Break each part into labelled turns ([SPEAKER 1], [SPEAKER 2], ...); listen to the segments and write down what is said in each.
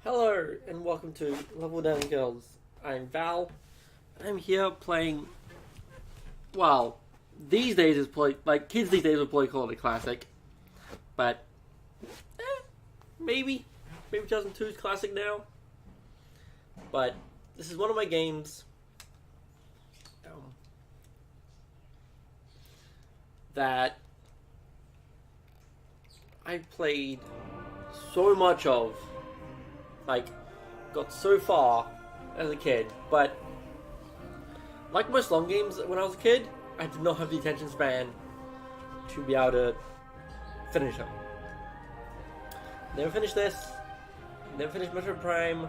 [SPEAKER 1] Hello and welcome to Level Down Girls. I'm Val. I'm here playing. Well, these days is play like kids these days would probably call it a classic, but maybe 2002 is classic now. But this is one of my games that I played so much of. Like, got so far as a kid, but like most long games when I was a kid, I did not have the attention span to be able to finish them. Never finished this, never finished Metroid Prime,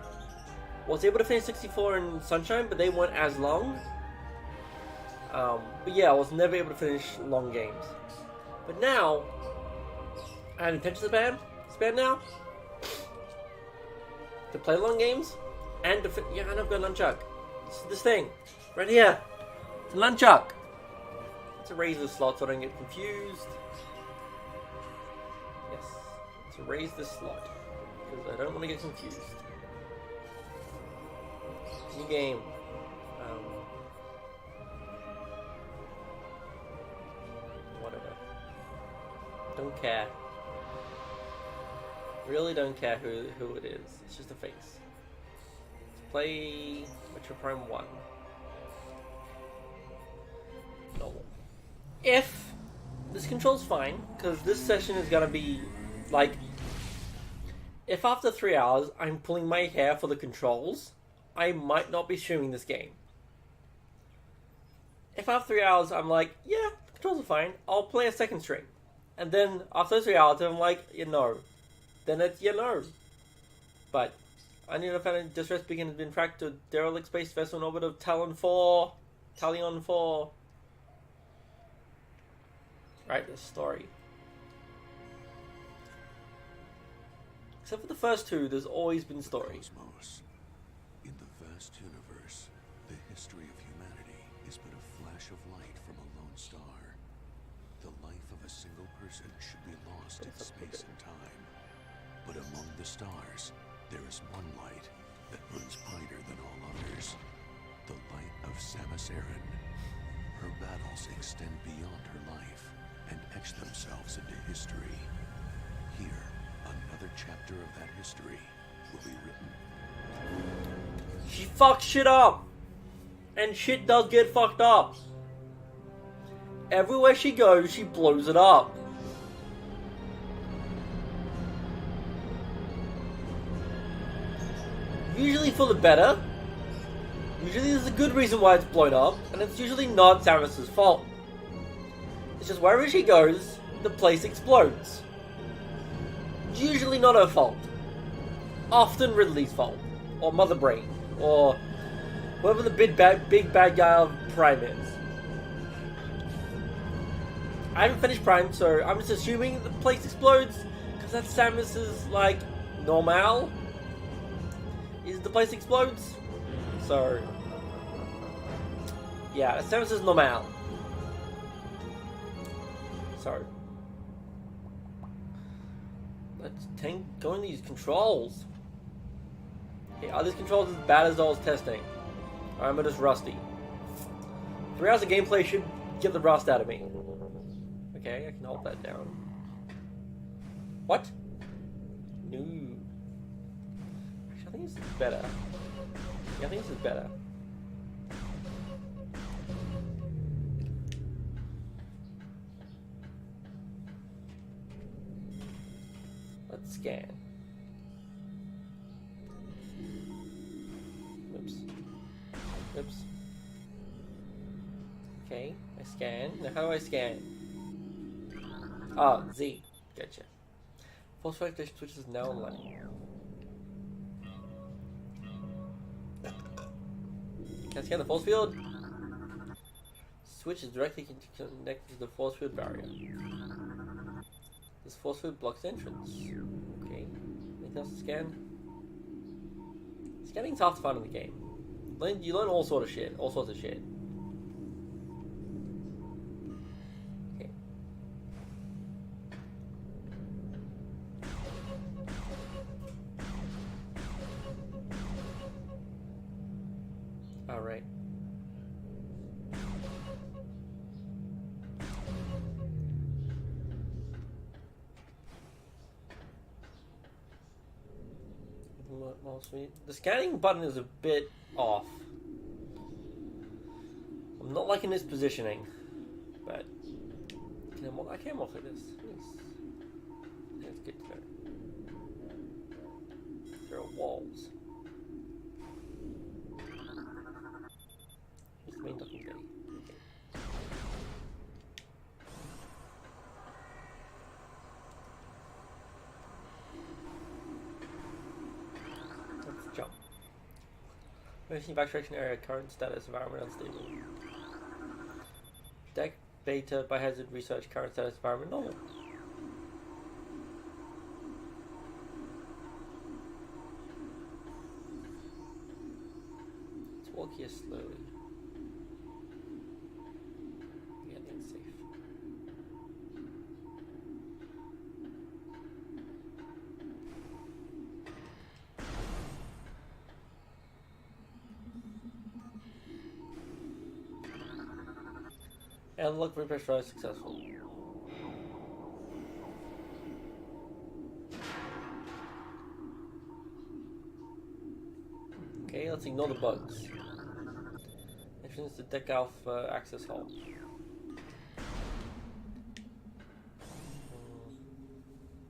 [SPEAKER 1] was able to finish 64 and Sunshine, but they weren't as long. But yeah, I was never able to finish long games. But now, I have attention span now, to play long games, and and I've got a nunchuck. This thing, right here. It's a nunchuck. It's a raise the slot so I don't get confused. Yes, to raise the slot, because I don't want to get confused. New game. Whatever. Don't care. Really don't care who it is. It's just a face. Let's play Metroid Prime 1. Normal. If this control's fine, because this session is gonna be like, if after 3 hours I'm pulling my hair for the controls, I might not be streaming this game. If after 3 hours I'm like, yeah, the controls are fine, I'll play a second stream. And then after 3 hours I'm like, then it's But I need to find a distress beacon has been tracked to a derelict space vessel in orbit of Talion 4. Right, the story. Except for the first two, there's always been stories.
[SPEAKER 2] In the vast universe, the history of humanity is but a flash of light from a lone star. The life of a single person should be lost in space and time. But among the stars, there is one light that burns brighter than all others. The light of Samus Aran. Her battles extend beyond her life and etch themselves into history. Here, another chapter of that history will be written.
[SPEAKER 1] She fucks shit up! And shit does get fucked up. Everywhere she goes, she blows it up. Usually for the better. Usually there's a good reason why it's blown up, and it's usually not Samus's fault. It's just wherever she goes, the place explodes. Usually not her fault. Often Ridley's fault. Or Mother Brain. Or whoever the big bad guy of Prime is. I haven't finished Prime, so I'm just assuming the place explodes, because that's Samus's, normal. Is the place explodes. So, yeah, Samus is normal. So, let's go in these controls. Okay, are these controls as bad as I was testing? Or am I just rusty? 3 hours of gameplay should get the rust out of me. Okay, I can hold that down. What? No. I think this is better. Yeah, I think this is better. Let's scan. Oops. Oops. Okay, I scan. Now how do I scan? Oh, Z. Gotcha. Force vector switch is now online. Can I scan the force field? Switch is directly connected to the force field barrier. This force field blocks entrance. Okay. Anything else to scan? Scanning's half the fun in the game. You learn all sorts of shit. Okay. Alright. The scanning button is a bit off. I'm not liking this positioning, but I can walk like this. That's good to know. There are walls. Here's the main docking bay. Let's jump. Emergency evacuation area, current status, environment unstable. Deck beta biohazard research, current status, environment normal. Let's walk here slowly. Yeah, that's safe. And look, repressurize successful. Okay, let's ignore the bugs. Entrance to Deck Alpha access hall.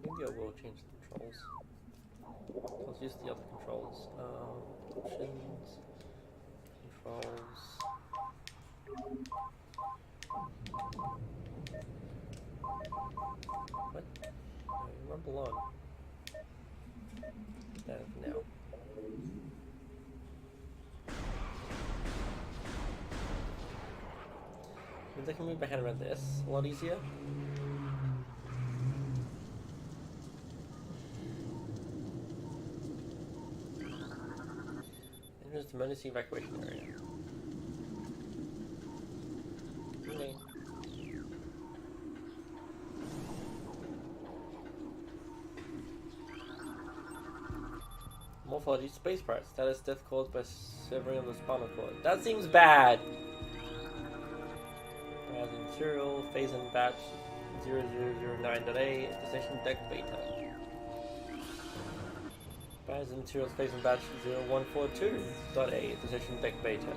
[SPEAKER 1] Maybe I will change the controls. Let's use the other controls. Options. Controls. What? Rumble on. That now. Means I can move my hand around this a lot easier. And here's the emergency evacuation area. Okay. Morphology space parts. Status death caused by severing of the spinal cord. That seems bad. Browsing serial, phase and batch 0009.A, destination deck beta. Browsing serial, phase and batch 0142.A, destination deck beta.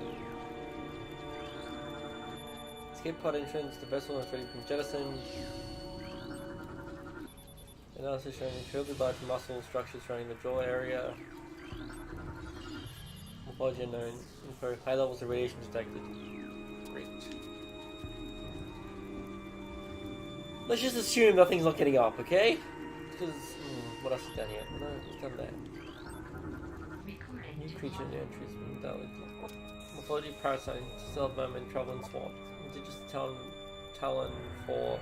[SPEAKER 1] Escape pod entrance, the vessel is ready to be jettisoned. Analysis showing incredibly large muscle structures surrounding the jaw area. Morphology unknown. Info, high levels of radiation detected. Great. Let's just assume nothing's not getting up, okay? Because, what else is down here? No, what's down there? New creature in the entries being dealt. Morphology parasite, stealth vermin, traveling swamp. Indigenous talon for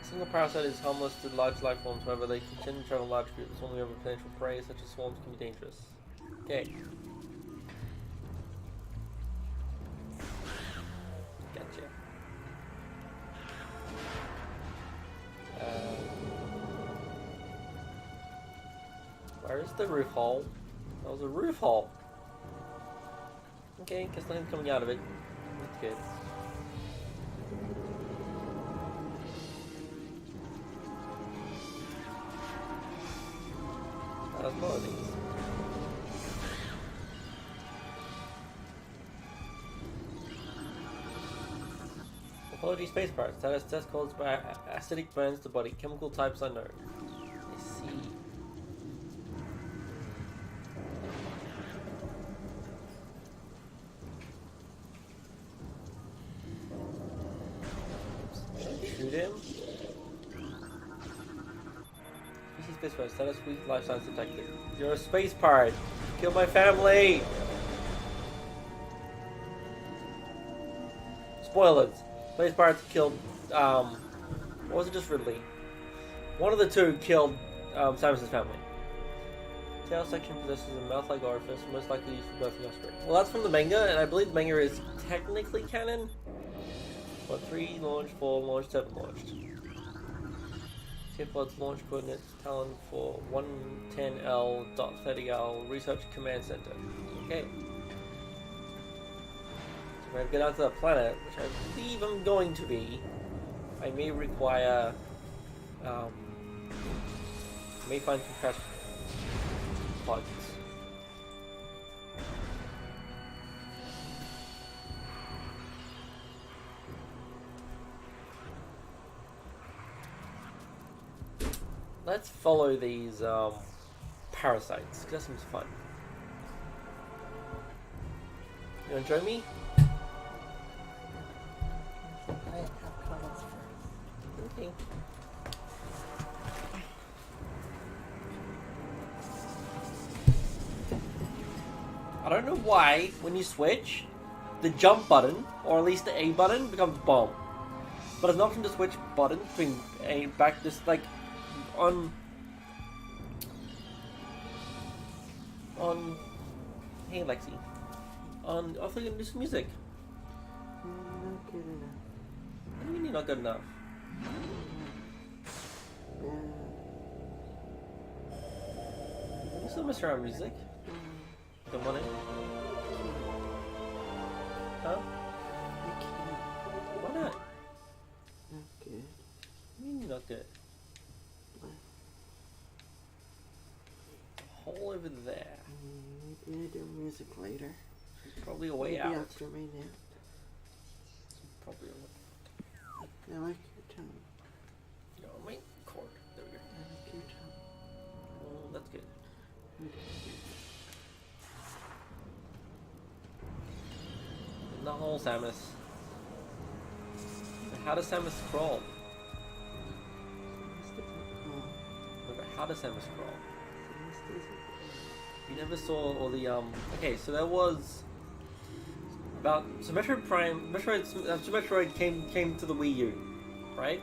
[SPEAKER 1] single parasite is harmless to large life forms, however they can tend to travel large groups, only over potential prey such as swarms can be dangerous. Okay. Gotcha. Where is the roof hole? That was a roof hole. Okay, guess nothing's coming out of it. That's good. That's more of these. Apology space parts. Status test caused by acidic burns to body. Chemical types unknown. I see. Shoot him. Space pirate, status weak, life signs detected. You're a space pirate. Kill my family. Spoilers. Space pirates killed. Or was it just Ridley? One of the two killed Simon's family. Tail section possesses a mouth-like orifice, most likely used for birthing offspring. Well, that's from the manga, and I believe the manga is technically canon. But 3 launched, 4 launched, 7 launched. Pod's launch coordinates Talon for 110L.30L Research Command Center. Okay. When I get out to the planet, which I believe I'm going to be, I may require, may find some crash pods. Let's follow these parasites, because that seems fun. You wanna join me?
[SPEAKER 3] I have comments first.
[SPEAKER 1] Okay. I don't know why, when you switch, the jump button, or at least the A button, becomes bomb. But there's an option to switch buttons between A and back, just like on hey Lexi, on I think this music.
[SPEAKER 3] Not good enough.
[SPEAKER 1] What do you mean not good enough? You still mess around with music? Don't want it? Huh?
[SPEAKER 3] You can't.
[SPEAKER 1] Why not?
[SPEAKER 3] Not good.
[SPEAKER 1] What do you mean not good?
[SPEAKER 3] What?
[SPEAKER 1] A hole over there.
[SPEAKER 3] Maybe I do music later.
[SPEAKER 1] There's probably a way
[SPEAKER 3] Maybe
[SPEAKER 1] out.
[SPEAKER 3] after my nap.
[SPEAKER 1] Probably a way.
[SPEAKER 3] I like your tone.
[SPEAKER 1] No, my cord. There we go.
[SPEAKER 3] I like your tone.
[SPEAKER 1] Oh, that's good. In the hole, Samus. How does Samus crawl? How does Samus crawl? You never saw all the Okay, so there was about Metroid Prime. Super Metroid came to the Wii U, right?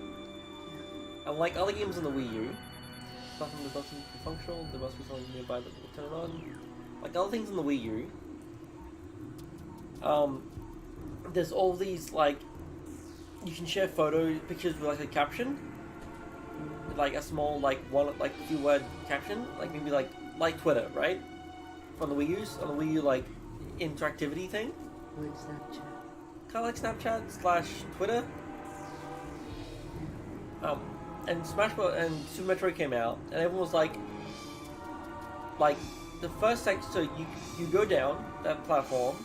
[SPEAKER 1] And like other games on the Wii U, nothing that doesn't be functional. There must be something nearby that will turn it on. Like other things on the Wii U, there's all these like you can share pictures with like a caption, like a small like few word caption, like maybe like Twitter, right? On the Wii U, like interactivity thing.
[SPEAKER 3] Like Snapchat.
[SPEAKER 1] Kind of like Snapchat / Twitter. And Smash Bros. And Super Metroid came out, and everyone was like the first section. So you go down that platform,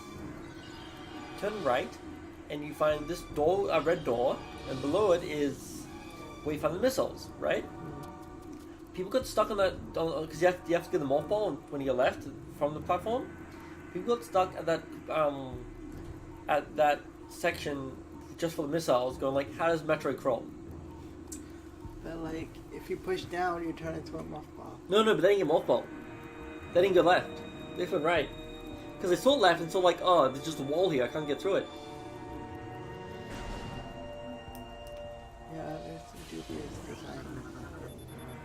[SPEAKER 1] turn right, and you find this door, a red door, and below it is where you find the missiles, right? People got stuck on that because you have to get the morph ball when you get left from the platform. People got stuck at that section just for the missiles, going like, how does Metroid crawl?
[SPEAKER 3] But like, if you push down, you turn into a mothball.
[SPEAKER 1] No, but they didn't get morph ball. They didn't go left. They went right. Because they saw left and saw like, oh, there's just a wall here. I can't get through it.
[SPEAKER 3] Yeah, there's some dubious design in Metroid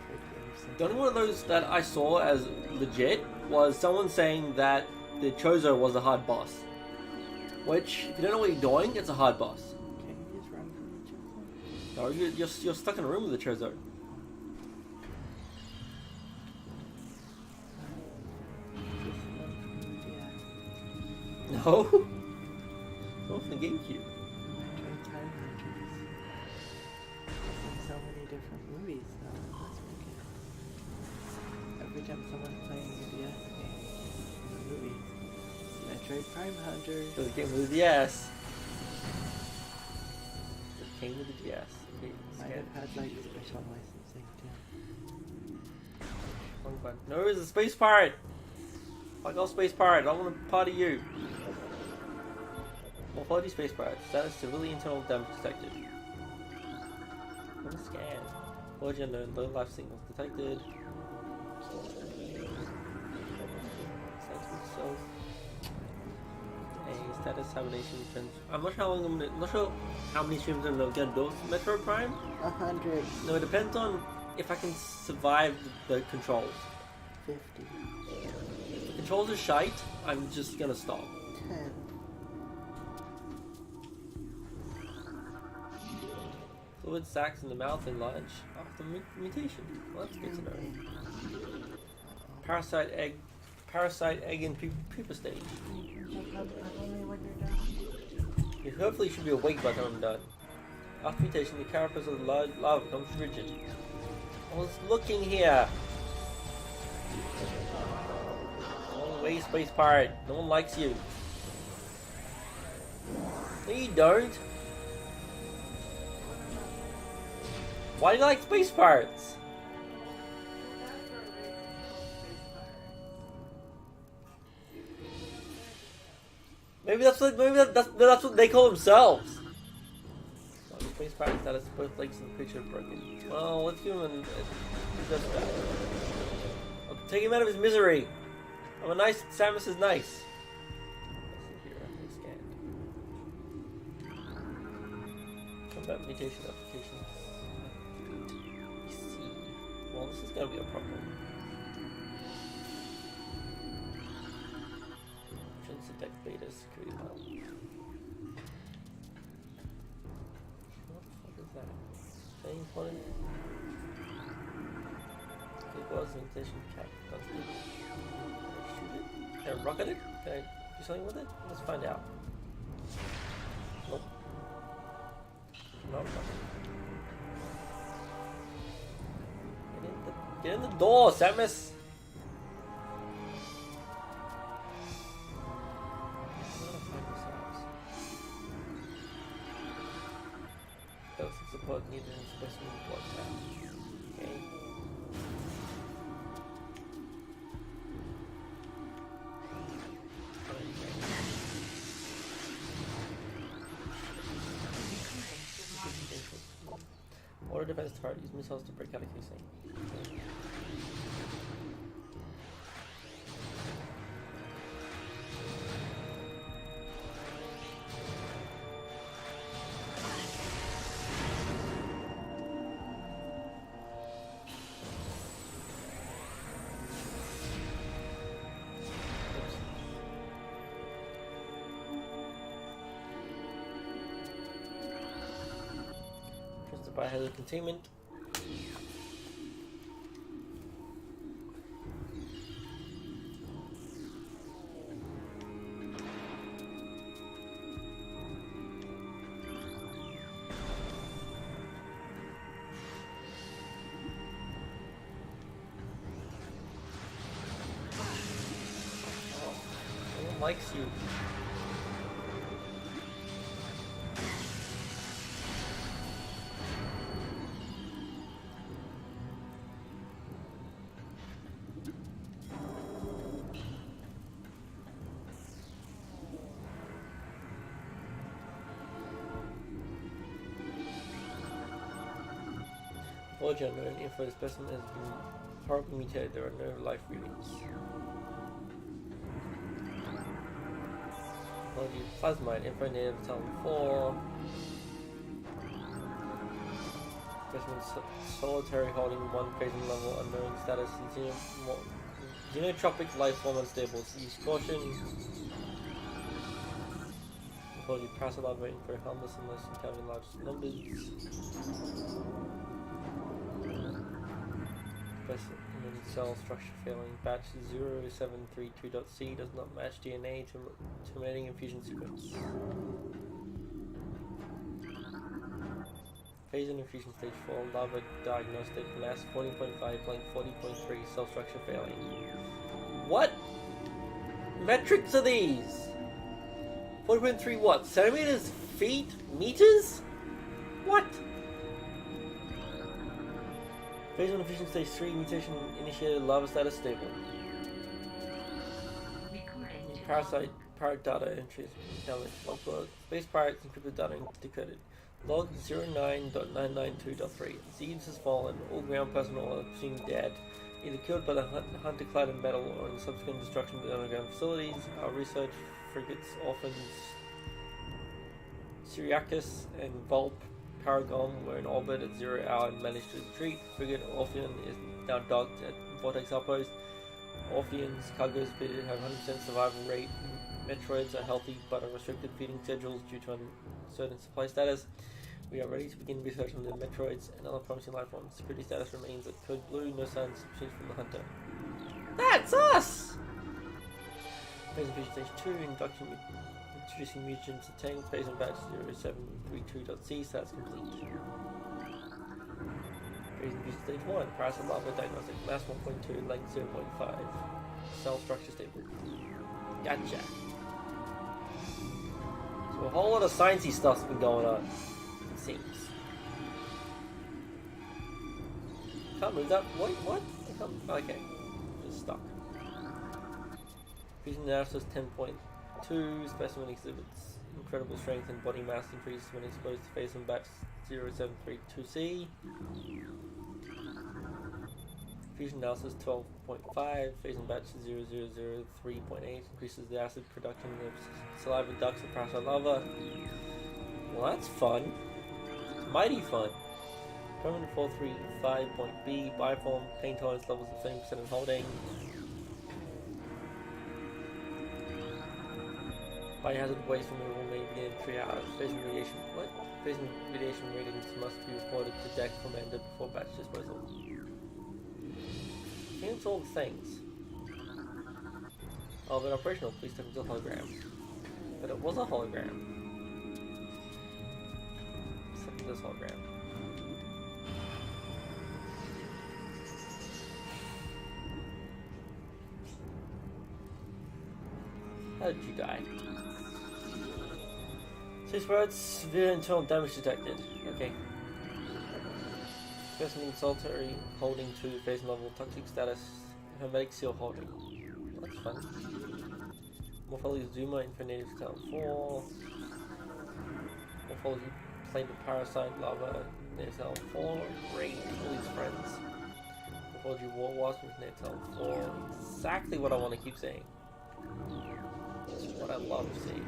[SPEAKER 3] games.
[SPEAKER 1] The only one of those that I saw as legit was someone saying that the Chozo was a hard boss. Which, if you don't know what you're doing, it's a hard boss.
[SPEAKER 3] Can you just run from each other?
[SPEAKER 1] No, you're stuck in a room with the Chozo.
[SPEAKER 3] Just run from the DS.
[SPEAKER 1] No? Not from the GameCube.
[SPEAKER 3] Metroid Prime Hunters. There's so many different movies now in this weekend. Every time someone's playing a DS game, in a movie, Metroid Prime Hunters.
[SPEAKER 1] So the game with the DS. The game with the DS. Okay,
[SPEAKER 3] Might have had like special licensing too.
[SPEAKER 1] No, it's a space pirate. Fuck all space pirate. I want to party you. Morphology space pirate. Status severely internal damage detected. What a scan. Origin unknown. Low life signals detected. Status hibernation trends. I'm not sure how long I'm not sure how many streams I'm gonna do with Metroid Prime.
[SPEAKER 3] 100.
[SPEAKER 1] No, it depends on if I can survive the controls.
[SPEAKER 3] 50.
[SPEAKER 1] If the controls are shite, I'm just gonna stop.
[SPEAKER 3] 10.
[SPEAKER 1] Fluid sacs in the mouth enlarge after mutation. Well, that's good to know. Parasite egg in pupa stage.
[SPEAKER 3] Tell me when you're done.
[SPEAKER 1] You hopefully should be awake by the time I'm done. After mutation, the carapace of the lava becomes rigid. I was looking here. Go away, space pirate. No one likes you. No, you don't. Why do you like space pirates? Maybe that's what they call themselves. Oh, space pirate status, both legs and creature broken. Well, let's give him just that. I'll take him out of his misery. I'm a nice. Samus is nice. Combat mutation applications. Well, this is gonna be a problem. Deck beta security panel. What the fuck is that? Playing point. Okay, was mutation cap. That's good. Can I shoot it? Can I rocket it? Can I do something with it? Let's find out. Nope. Not rocket. Get in the door, Samus! Support needed in specimen blood tap. Okay. Order defense turret. Use missiles to break out a casing. Okay. By hazard containment. No one likes you. Origin unknown. Info the specimen has been horribly mutated. There are no life readings. Technology plasmide. Info native town 4. Specimen solitary holding 1 phasing level unknown status. Xenotropic life form unstable. Use caution. Technology parasite larvae info harmless unless encountered in large numbers. Specimen cell structure failing. Batch 0732.c does not match DNA to terminating infusion sequence. Phase in infusion stage 4. Larva diagnostic. Mass 40.5. Blank 40.3. Cell structure failing. What metrics are these? 40.3 what? Centimeters? Feet? Meters? What? Phase 1 infusion stage 3, mutation initiated, lava status stable. Parasite data entries damaged. Log space pirates encrypted data decoded. Log 09.992.3. Zeebs has fallen. All ground personnel are presumed dead, either killed by the hunter clad in metal or in the subsequent destruction of the underground facilities. Our research frigates, orphans, Syriacus and Vulp Paragon were in orbit at 0 hour and managed to retreat. Frigate Orpheon is now docked at Vortex Outpost. Orpheon's cargo is fitted have 100% survival rate. Metroids are healthy but are restricted feeding schedules due to uncertain supply status. We are ready to begin research on the Metroids and other promising life forms. Security status remains at Code Blue, no signs of change from the Hunter. That's us! Phase of Stage 2, Introducing mutants attained phase and batch 0732.c status complete. Raising fusion stage 1, parasite lava diagnostic, mass 1.2, length 0.5. Cell structure stable. Gotcha. So a whole lot of sciencey stuff's been going on, it seems. Can't move that. Wait, what? I can't. Okay. Just stuck. Fusion analysis 10.2. Specimen exhibits incredible strength and body mass increase when exposed to phase and batch 0732C. Fusion analysis 12.5. Phase and batch 0003.8 increases the acid production of saliva ducts and parasite lava. Well, that's fun. It's mighty fun. Permanent 435.B, bioform, pain tolerance levels of 30% and holding. Biohazard waste removal may begin in 3 hours. Phase and radiation. What? Phase and radiation readings must be reported to deck commander before batch disposal. I think it's all the things. Oh, but operational, please step into hologram. But it was a hologram. Except for this hologram. How did you die? 6 words, severe internal damage detected. Okay. Specimen solitary holding 2, phase level, toxic status, hermetic seal holding. That's fun. Morphology Zuma, infinitive style 4. Morphology plane of parasite, lava, natal 4. Great, all these friends. Morphology war wasp, natal 4. Exactly what I want to keep saying. What I love seeing.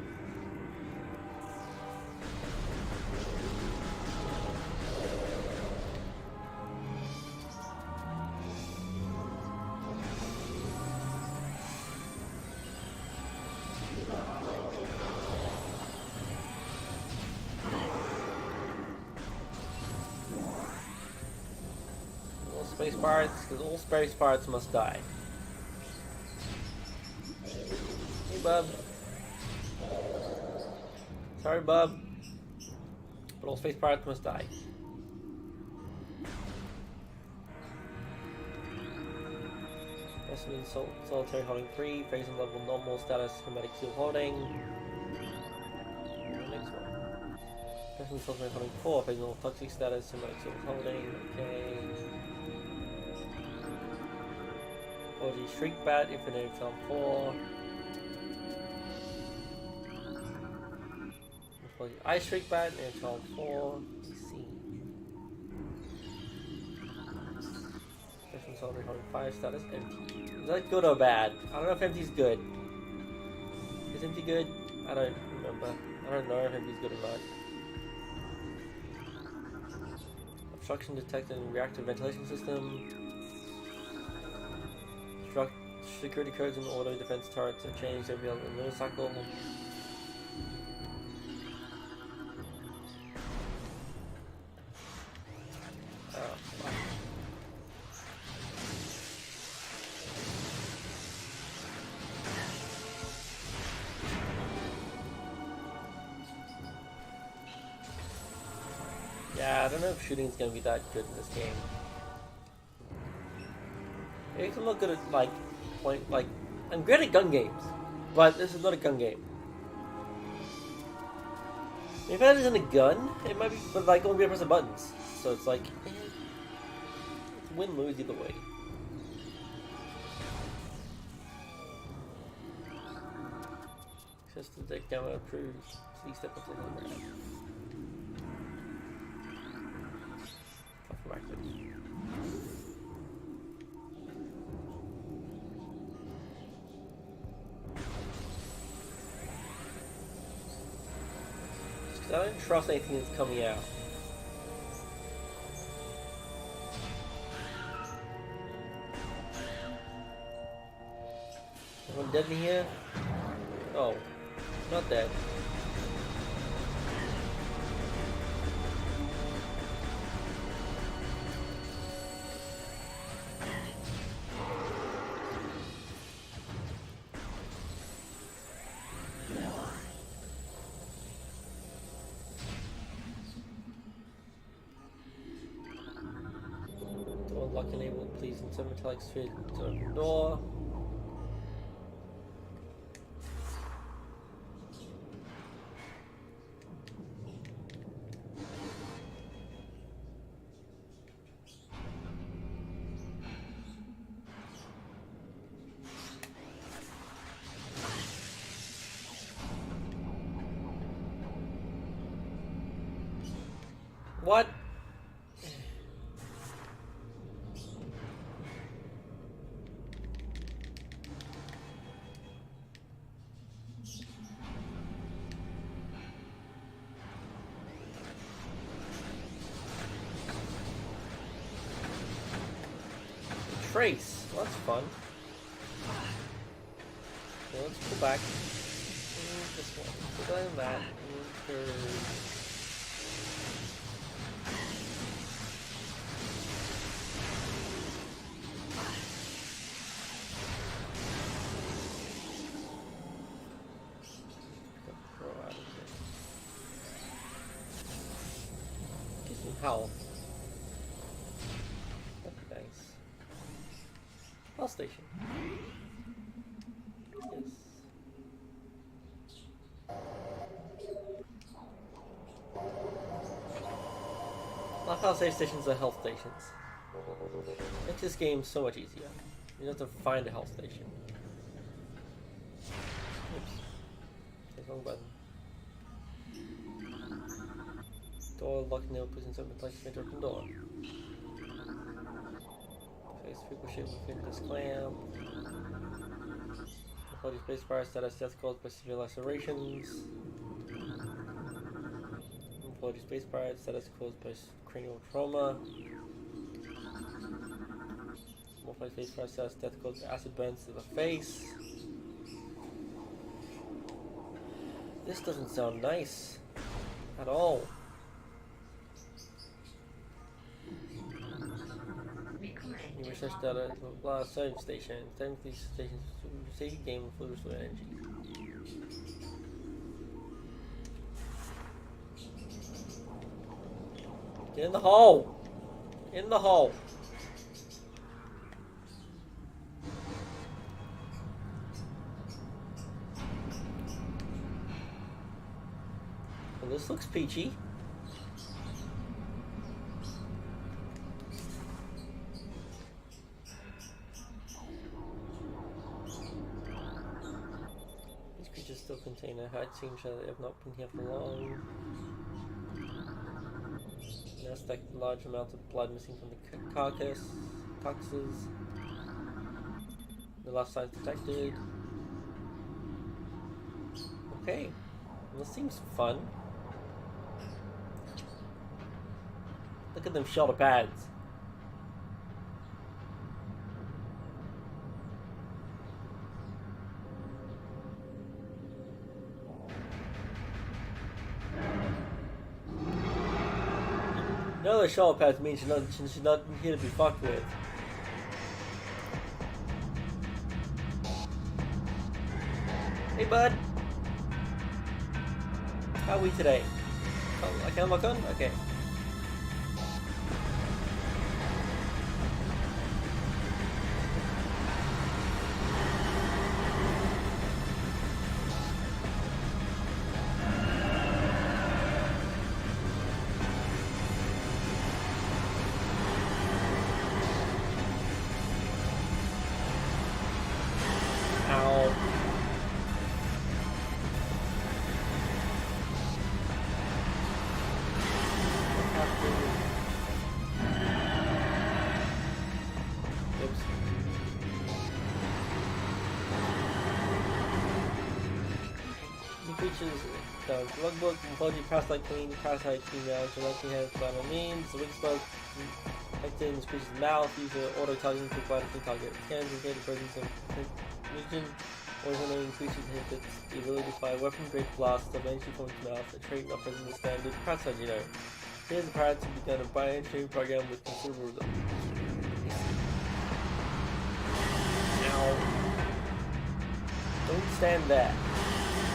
[SPEAKER 1] All space pirates, because all space pirates must die. Hey, bub. Sorry, bub. But all space pirates must die. Specimen solitary holding 3, phase and level normal status, hermetic seal holding. Next one. Specimen solitary holding 4, phase and level toxic status, hermetic seal holding. Okay. Apology, shriek bat, infinite cell 4. Ice Shriek Bat and Child 4. Let's see. Special Solitary holding 5 status empty. Is that good or bad? I don't know if empty's good. Is empty good? I don't remember. I don't know if empty's good or not. Obstruction detected in reactive ventilation system. Security codes and auto defense turrets are changed every other millisecond. Yeah, I don't know if shooting's gonna be that good in this game. Maybe I'm not good at I'm great at gun games, but this is not a gun game. If that isn't a gun, it might be, but like only be able to press the buttons, so it's like it's win-lose either way. Access to the deck demo approved. Please step up to the ground. I don't trust anything that's coming out. Everyone dead in here? Oh, not dead. lock enabled. Please insert metallic sphere to open door. What? Trace. Well, that's fun. Okay, let's go back. This one. Go down that. Health. That'd be nice. Health station. Yes. I love how save stations are health stations. Makes this game so much easier. You don't have to find a health station. Oops. That's the wrong button. Door lock nail pushing something like to open door. Face ricochet within this clamp. Body space bar status death caused by severe lacerations. Body space bar status caused by cranial trauma. Multi face bar status death caused by acid burns to the face. This doesn't sound nice at all. You research data blah save station. Technically stations save game with fluid energy. Get in the hole! In the hole! Well, this looks peachy. Still contain a hide signature that they have not been here for long. Nest like large amount of blood missing from the carcasses. The last signs detected. Okay, well, this seems fun. Look at them shoulder pads. No, the shoulder pads means she's not here to be fucked with. Hey, bud. How are we today? Oh, I can lock on? Okay. Logbook, Morphology, Parasite Queen, Parasite Female, Genetically has vital means, the weak spot detected in the species mouth, user auto targeting to apply to target. Scans indicate the presence of region, or when they increase inhibits the ability to fire weapon grade blasts of energy from its mouth, a trait not present in the standard Parasite genome. Here's the parrot to begin a bioengineering program with considerable results. Now, don't stand there.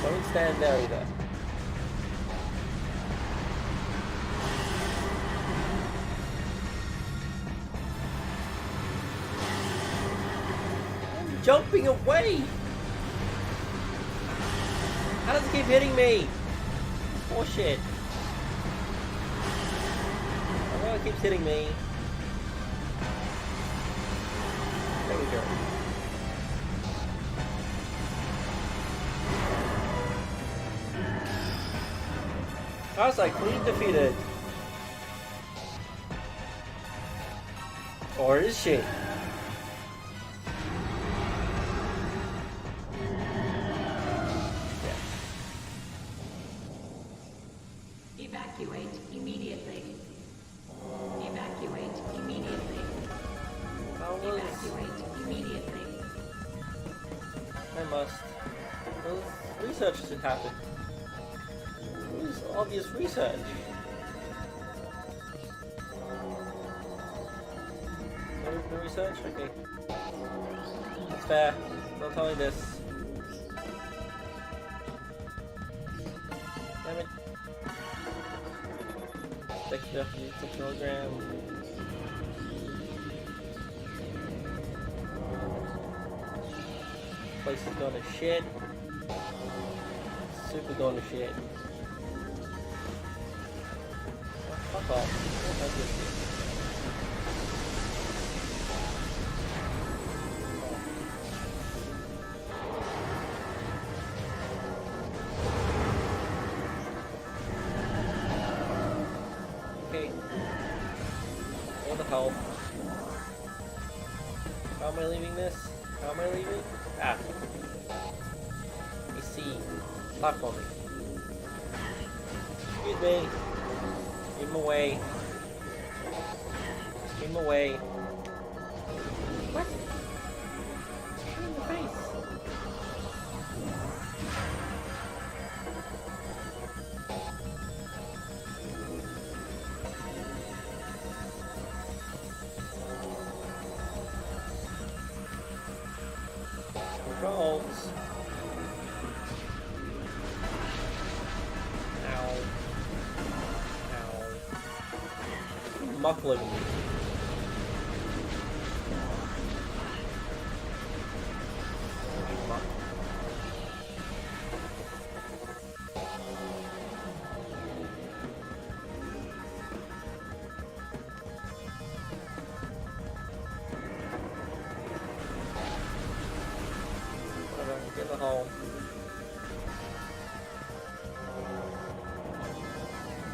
[SPEAKER 1] Don't stand there either. jumping away? How does it keep hitting me? Oh shit. I know it keeps hitting me. There we go. I was like clean defeated. Or is she?
[SPEAKER 4] Evacuate immediately. Evacuate immediately. Evacuate immediately.
[SPEAKER 1] I must. Well, research should happen. There's obvious research. No research? Okay. That's fair. Don't tell me this. Damn it. 6 milligrams. Place is going to shit. Super going to shit. Oh, fuck off. Don't touch this shit. Okay. What the hell? How am I leaving this? How am I leaving? Ah. I see. Platforming. Excuse me. Give him away. Give him away. What? Shoot in the face. Controls. Ow. Ow. Muckling me. Muck. Whatever, get in the hole.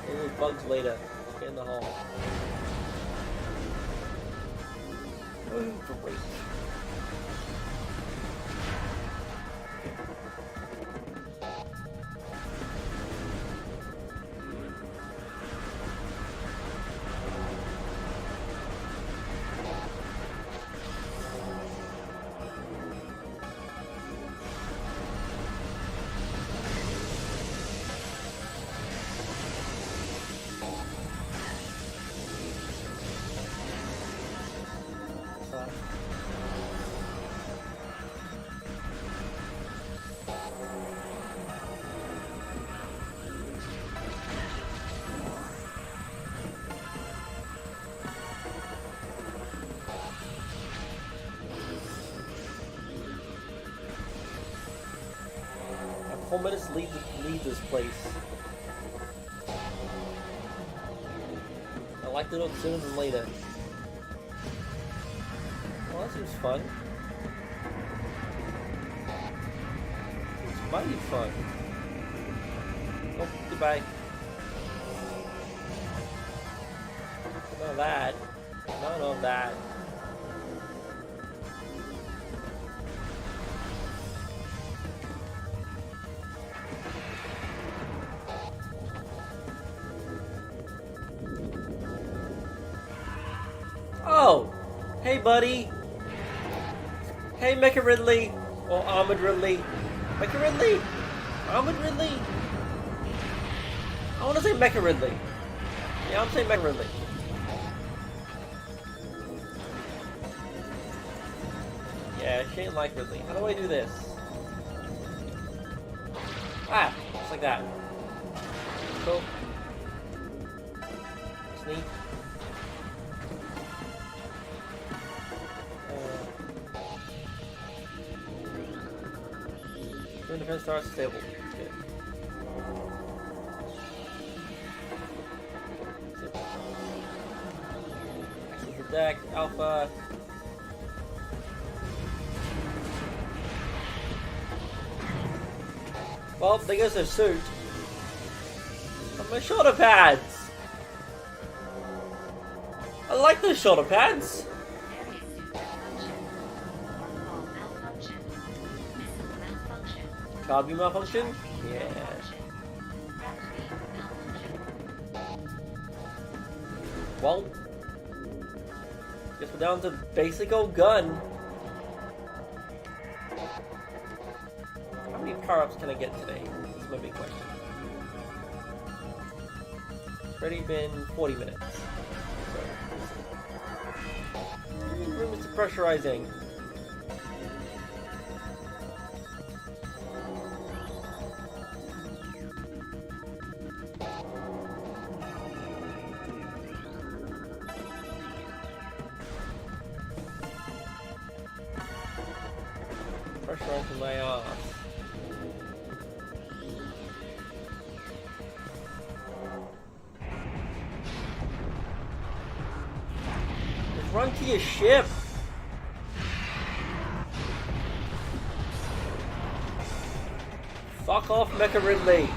[SPEAKER 1] We'll lose bugs later. Get in the hole. Oh, great. I have 4 minutes to leave this place. I like to do it sooner than later. Well, that seems fun. It's mighty fun. Oh, goodbye. None of that. None of that. Oh! Hey, buddy! Hey, Mecha Ridley! Or Armored Ridley! Mecha Ridley! Armored Ridley! I want to say Mecha Ridley. Yeah, I'm saying Mecha Ridley. Yeah, she ain't like Ridley. How do I do this? Ah! Just like that. Cool. That's neat. Twin defense tower stable. Good. Access the deck, alpha. Well, there goes their suit. And my shoulder pads! I like those shoulder pads! Carby malfunction? Yeah. Well, guess we're down to basic old gun. How many power-ups can I get today? That's my big question. It's already been 40 minutes. So, room is pressurizing. Pressurizing my ass. Just run to your ship. Fuck off, Mecha Ridley.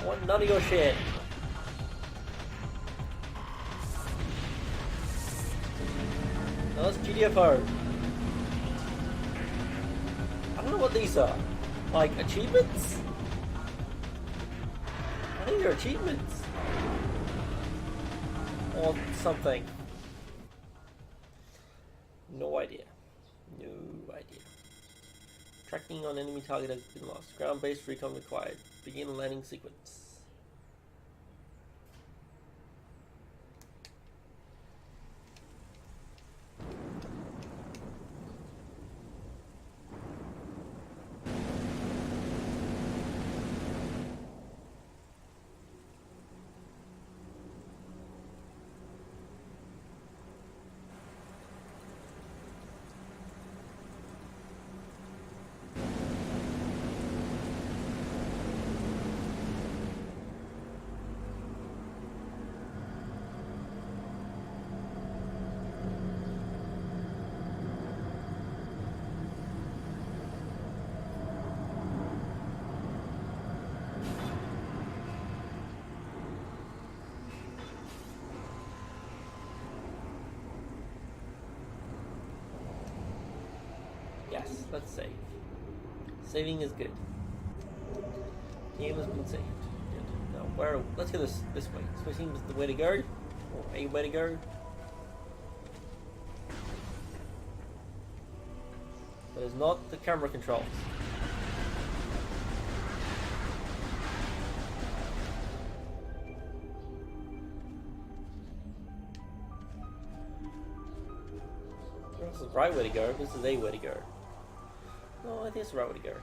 [SPEAKER 1] I want none of your shit. No, that's GDFO. I don't know what these are. Like, achievements? I think they're achievements. Or something. No idea. No idea. Tracking on enemy target has been lost. Ground-based recon required. Begin landing sequence. Yes, let's save. Saving is good. Game has been saved. Good. Now, where? Let's go this way. This seems the way to go, or a way to go. But it's not the camera controls. This is the right way to go. This is a way to go. No, I think it's the right way to go.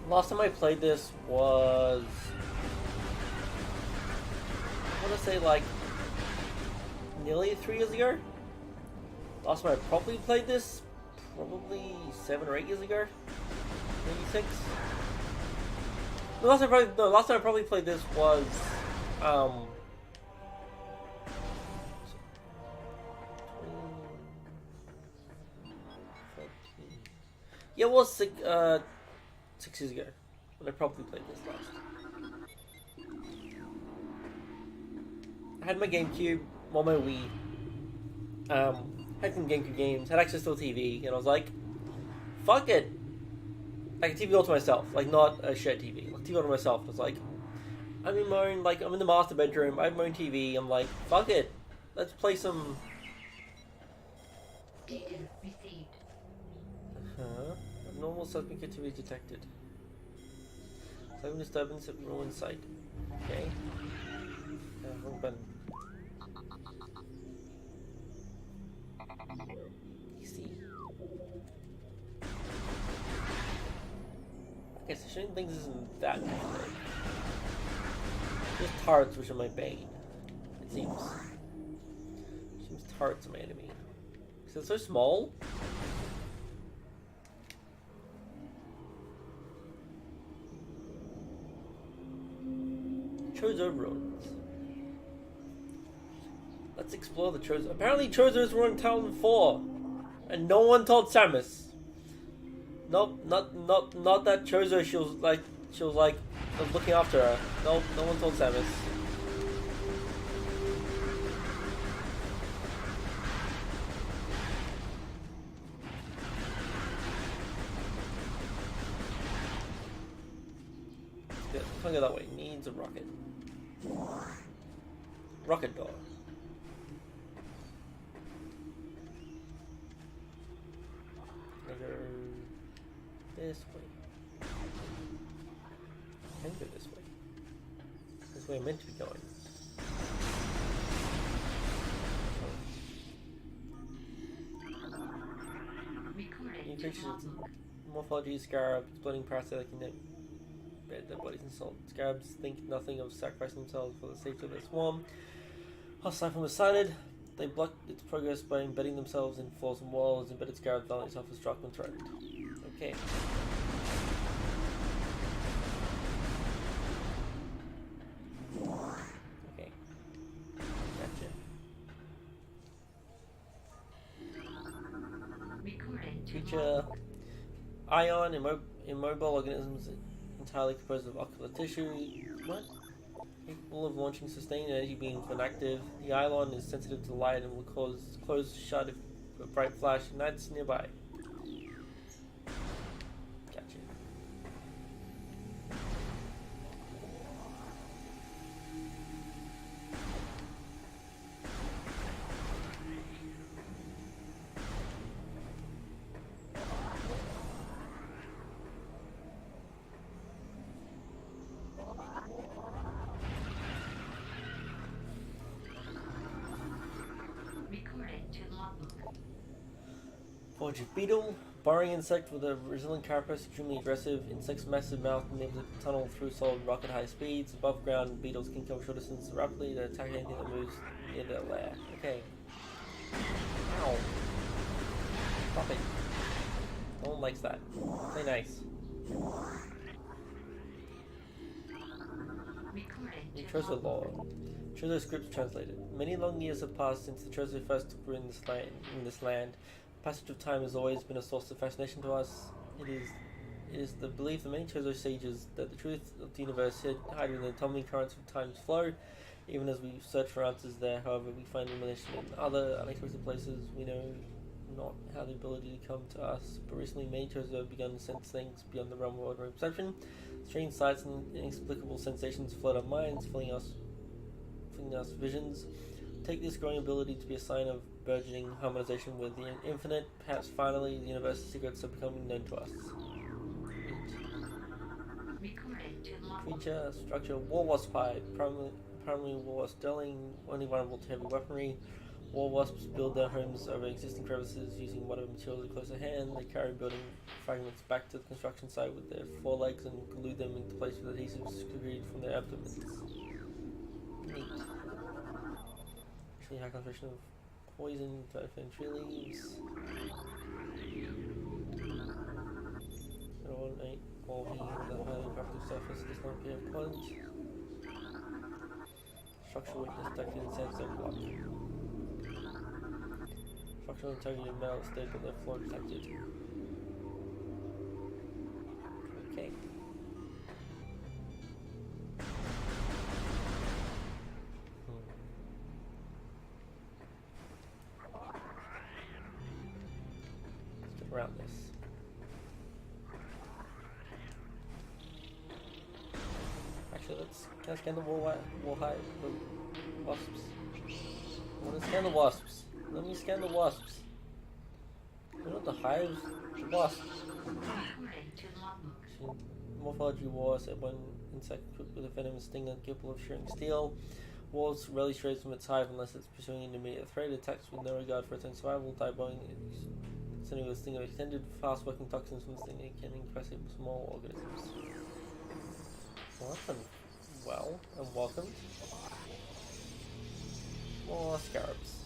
[SPEAKER 1] Last time I played this was, I want to say like nearly 3 years ago. Last time I probably played this, probably 7 or 8 years ago, maybe 6. The last time I probably played this was yeah, it was 6 years ago when I probably played this last. I had my GameCube, well, my Wii. Had some GameCube games, had access to a TV, and I was like, fuck it. Like a TV all to myself, like not a shared TV, like TV all to myself. I was like, I'm in my own, like I'm in the master bedroom, I have my own TV. I'm like, fuck it, let's play some.
[SPEAKER 4] Data received.
[SPEAKER 1] Abnormal seismic activity detected. Seismic disturbance at ruin site. Okay. Wrong button. PC. Okay, so shooting things isn't that bad. Just turrets, which are my bane. It seems. turrets of my enemy. Because they're so small. Chozo ruins. Let's explore the Chozo. Apparently Chozo's were in Town 4. And no one told Samus. Nope, not that Chozo she was like looking after her. Nope, no one told Samus. Yeah, can't go that way. Needs a rocket. Rocket door. I'll go this way. I can go this way. This way I'm meant to be going. New creatures, morphology, scarabs, blooding parasitic in their bodies and soul. Scarabs think nothing of sacrificing themselves for the safety of their swarm. Hostile from the sided. They block its progress by embedding themselves in floors and walls. Embedded scarabs value itself as struck when threatened. Okay. Okay. Gotcha. Creature. Ion, immobile organisms entirely composed of ocular tissue. What? Capable of launching sustained energy beams when active. The Ion is sensitive to light and will close shut if a bright flash ignites nearby. Gotcha. Forged beetle, burrowing insect with a resilient carapace, extremely aggressive. Insect's massive mouth enables it to tunnel through solid rock at high speeds. Above ground, beetles can cover short distances rapidly to attack anything that moves near their lair. Okay. Ow. Stop it. No one likes that. Play nice. Chozo lore. Chozo scripts translated. Many long years have passed since the Chozo first took root in this land. The passage of time has always been a source of fascination to us. It is the belief of many Chozo sages that the truth of the universe hide in the tumbling currents of time's flow. Even as we search for answers there, however, we find illumination in other unexpected places. We know not how the ability to come to us, but recently many Chozo have begun to sense things beyond the realm of ordinary perception. Strange sights and inexplicable sensations flood our minds, filling us visions. Take this growing ability to be a sign of burgeoning harmonization with the infinite. Perhaps finally the universe's secrets are becoming known to us. Creature, structure, war wasp hide. Primarily war wasp sterling, only vulnerable to heavy weaponry. War wasps build their homes over existing crevices using whatever materials are close at hand. They carry building fragments back to the construction site with their forelegs and glue them into place with adhesives secreted from their abdomens. Neat. Actually, high concentration of poison to offend tree leaves. Ornate all being with a highly refractive surface does not appear opponent. Structural weakness detected in sandstone block. Structural integrity of metal stable, their floor detected. Okay. Let's get around this. Actually, can I scan the wasps? I want to scan the wasps. Let me scan the wasps. You know the hives? The wasps. Morphology wars at one insect equipped with a venomous sting that capable of shearing steel. Walls rarely strays from its hive unless it's pursuing an immediate threat. It attacks with no regard for its own survival. Die-boning sending with a sting of extended, fast-working toxins from the sting that can impressive small organisms. Well, and welcome. More scarabs.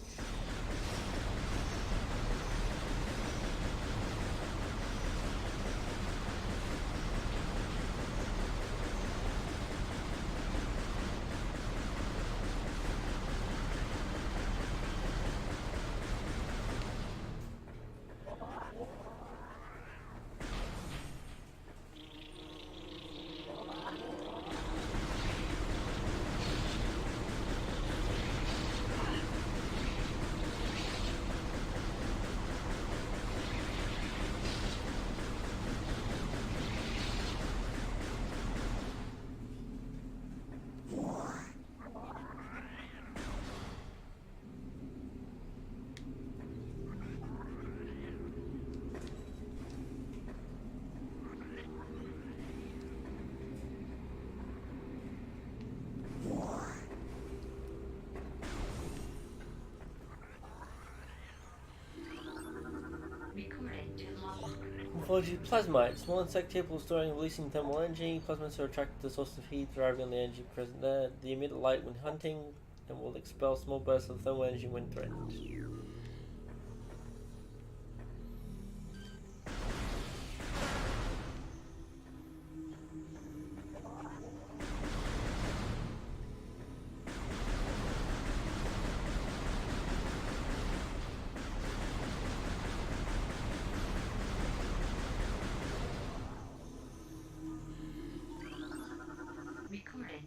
[SPEAKER 1] Morphology plasmite. Small insect capable of storing and releasing thermal energy. Plasmites are attracted to the source of heat, deriving the energy present there. They emit light when hunting and will expel small bursts of thermal energy when threatened.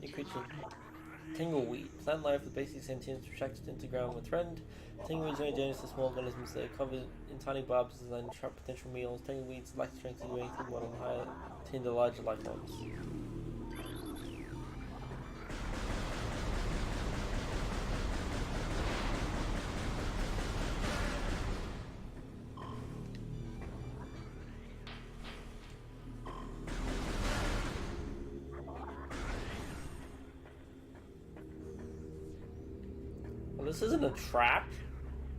[SPEAKER 1] New creature. Tingleweed. Plant life with basic sentience retracted into ground when threatened. Tingleweeds are dangerous to small organisms that are covered in tiny barbs designed to trap potential meals. Tingleweeds lack strength to do anything more than higher to hinder larger life forms. This isn't a trap.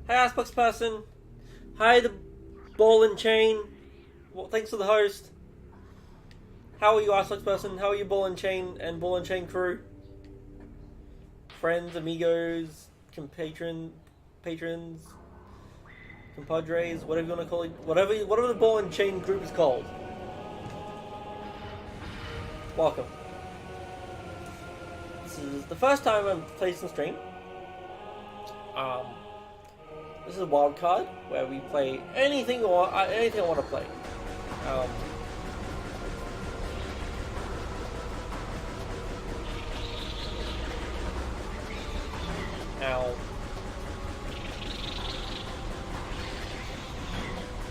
[SPEAKER 1] Hi, Xbox person. Hi, the ball and chain. Well, thanks for the host. How are you, Xbox person? How are you, ball and chain crew? Friends, amigos, patrons, compadres, whatever you want to call it, whatever the ball and chain group is called. Welcome. This is the first time I'm playing some stream. This is a wild card where we play anything I want to play. Ow. Ow.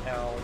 [SPEAKER 1] Ow.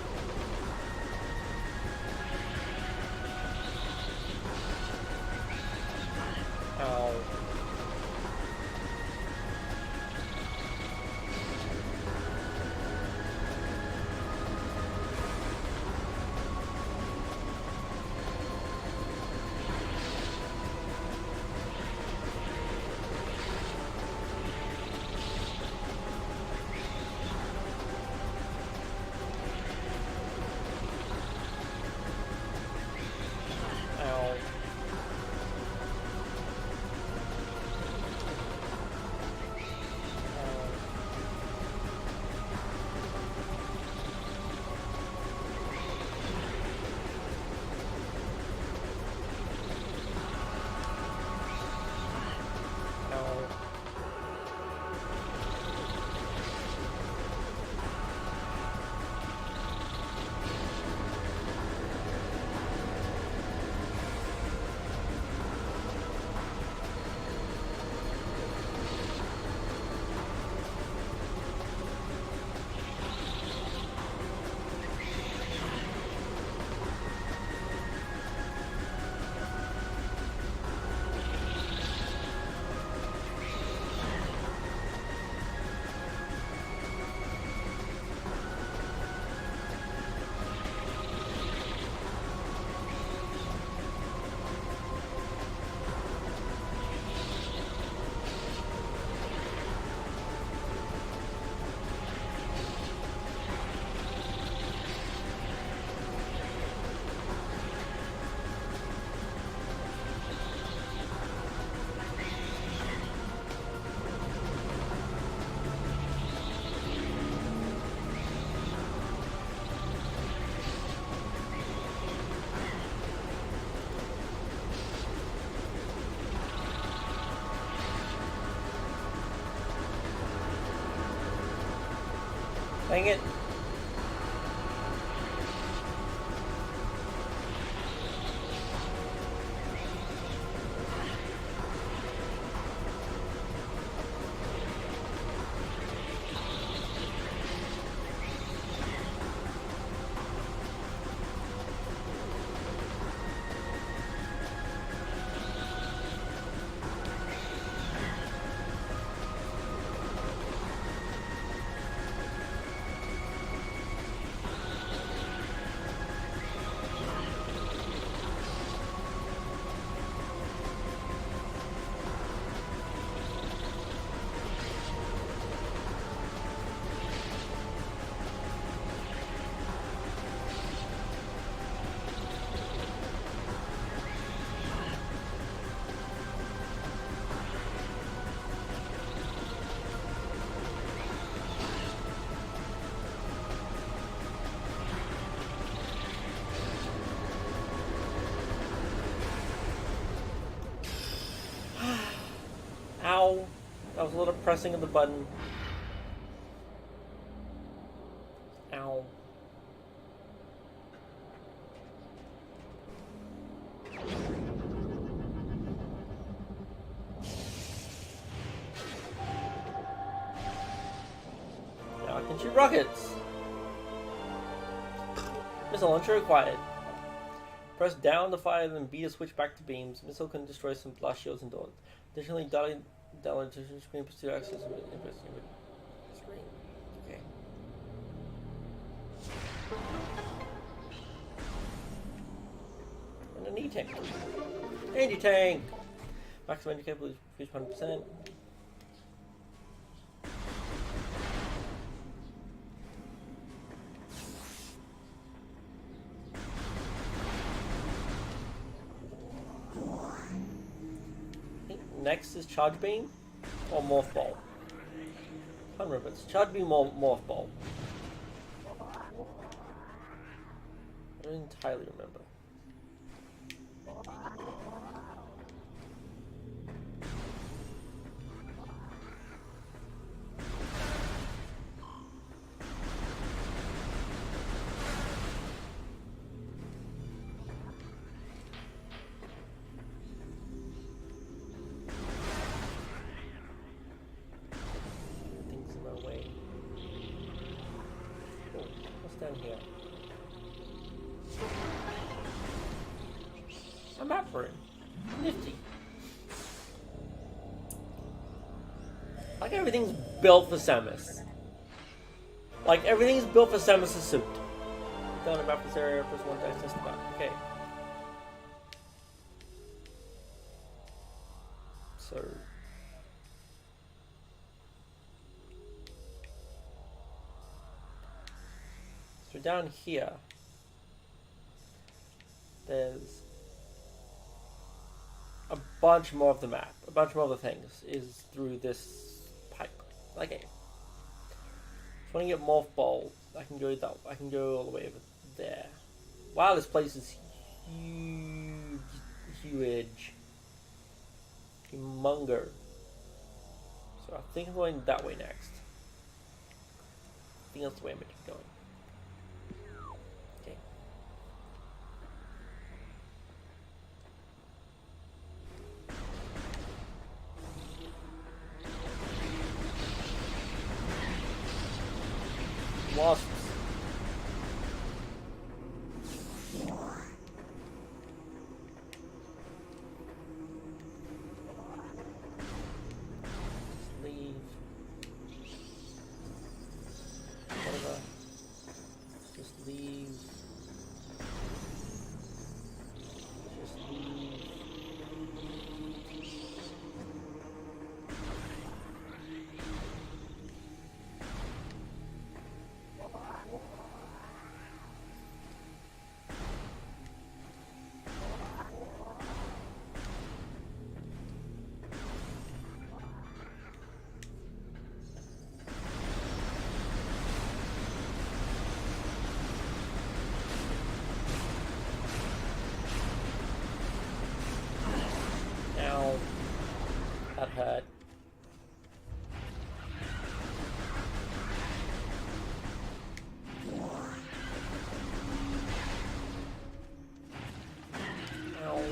[SPEAKER 1] Dang it. Ow! That was a lot of pressing of the button. Ow. Now I can shoot rockets. Missile launcher required. Press down to fire, then B to switch back to beams. Missile can destroy some blast shields and doors. Additionally, dialing screen pursuit access with screen. Okay. And an E-tank. Anti-tank! Maximum energy capable is 100%. Next is Charge Beam or Morph Ball. I can't remember. It's Charge Beam or Morph Ball. I don't entirely remember. Things in my way. Oh, what's down here? A map room. Nifty. Like everything's built for Samus. Like everything's built for Samus' suit. Down about this area, press 1 to access the map. Okay. So down here, there's a bunch more of the map. A bunch more of the things is through this pipe. Okay. If I want to get Morph Ball, I can go that. I can go all the way over there. Wow, this place is huge, humongous. So I think I'm going that way next. I think that's the way I'm going to keep going. Okay. Wasps. Leave. Whatever. Just leave. Just leave. Ow. That hurt. Ow.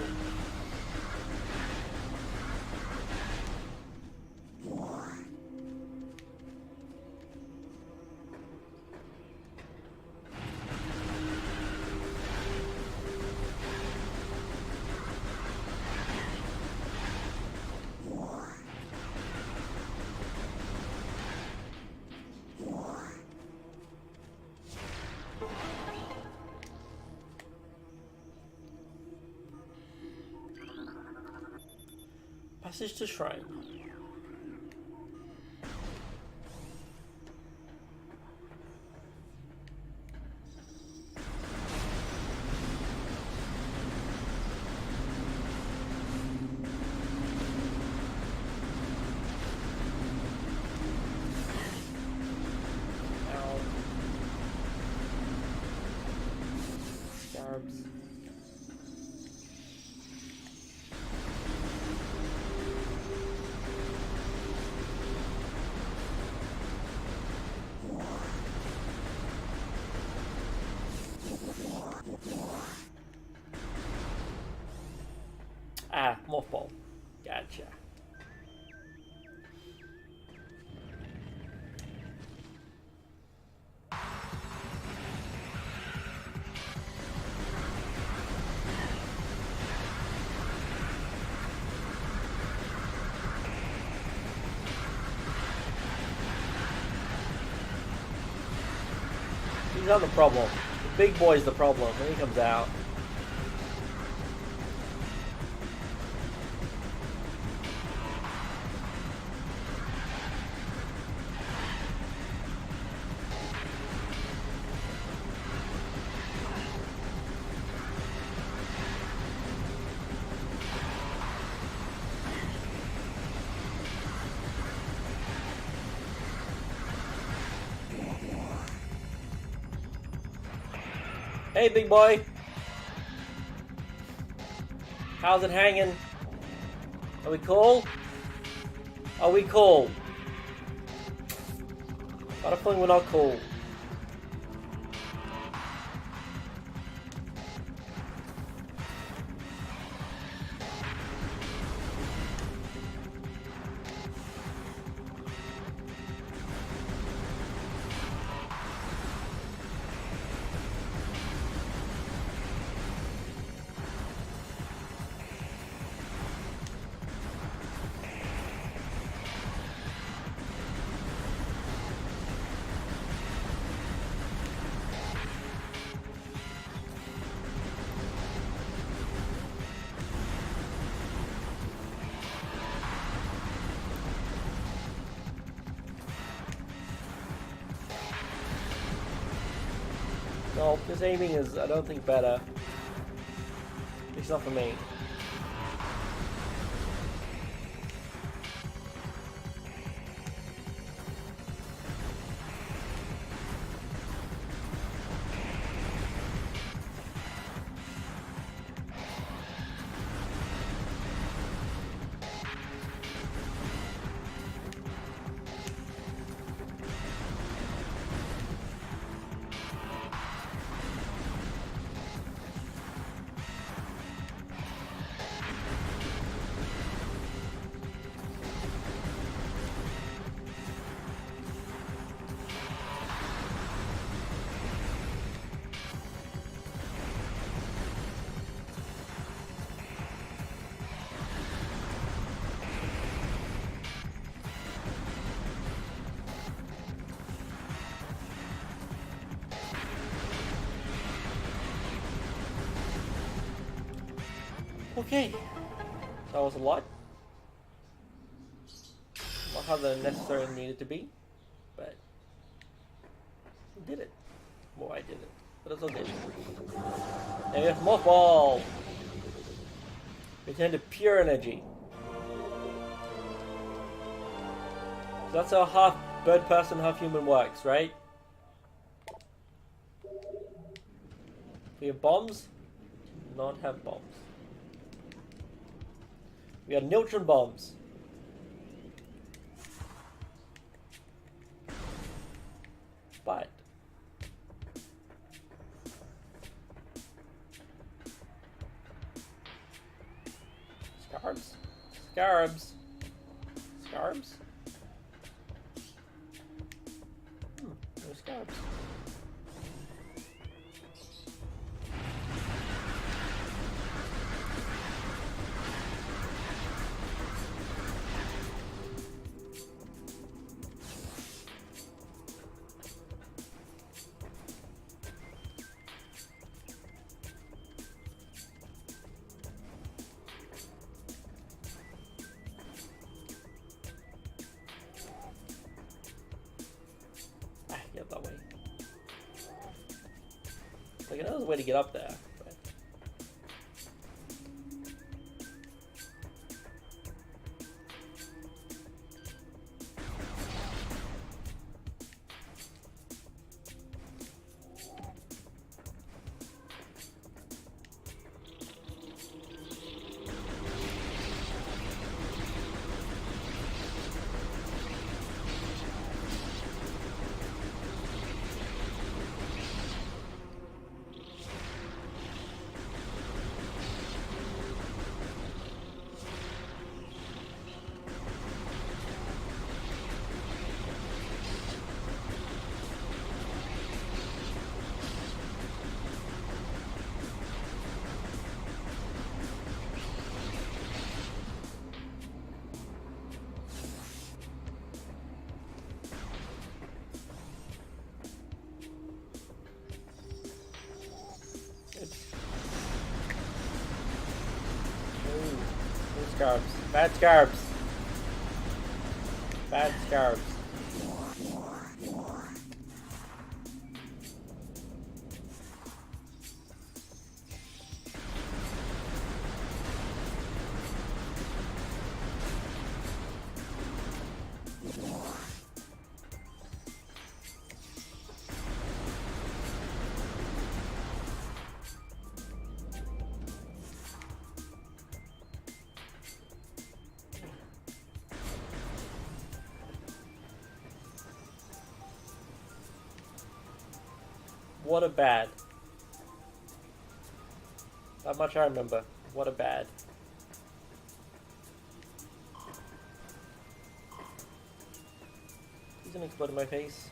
[SPEAKER 1] Passage to Shrine. Ow. Scarabs. not the problem. The big boy's the problem when he comes out. Hey, big boy. How's it hanging? Are we cool? Are we cool? Got a feeling we're not cool. No, this aiming is, I don't think, better. It's not for me. Okay, that was a lot. Not how the necessarily needed to be, but we did it. Well, I did it, but it's okay. And we have mothball. Return to pure energy. So that's how half bird person, half human works, right? We have bombs. Do not have bombs. We got neutron bombs. But scarabs? Scarabs? Scarabs? No scarabs. Get that way. Like another way to get up there. But... scarabs. Bad scarabs. Bad scarabs. What a bad. That much I remember. What a bad. He's gonna explode in my face.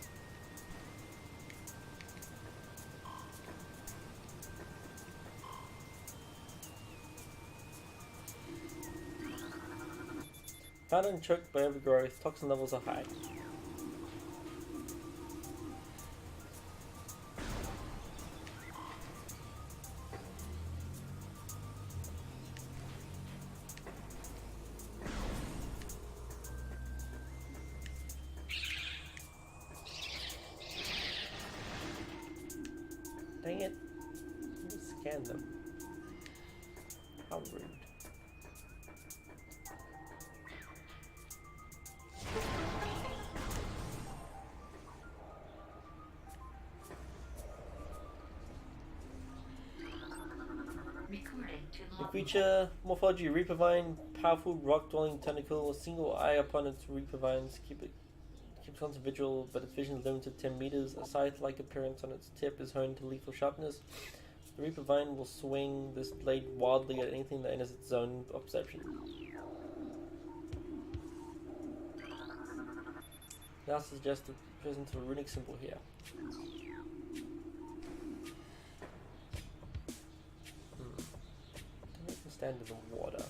[SPEAKER 1] Found and choked by overgrowth, toxin levels are high. Dang it. Let me scan them. How rude.
[SPEAKER 4] Recording to
[SPEAKER 1] The
[SPEAKER 4] log.
[SPEAKER 1] creature morphology Reapervine, powerful rock-dwelling tentacle, a single eye upon its Reapervines, keeps constant vigil, but its vision is limited to 10 meters. A scythe-like appearance on its tip is honed to lethal sharpness. The Reapervine will swing this blade wildly at anything that enters its zone of perception. Now suggests the presence of a runic symbol here. Don't make them stand in the water.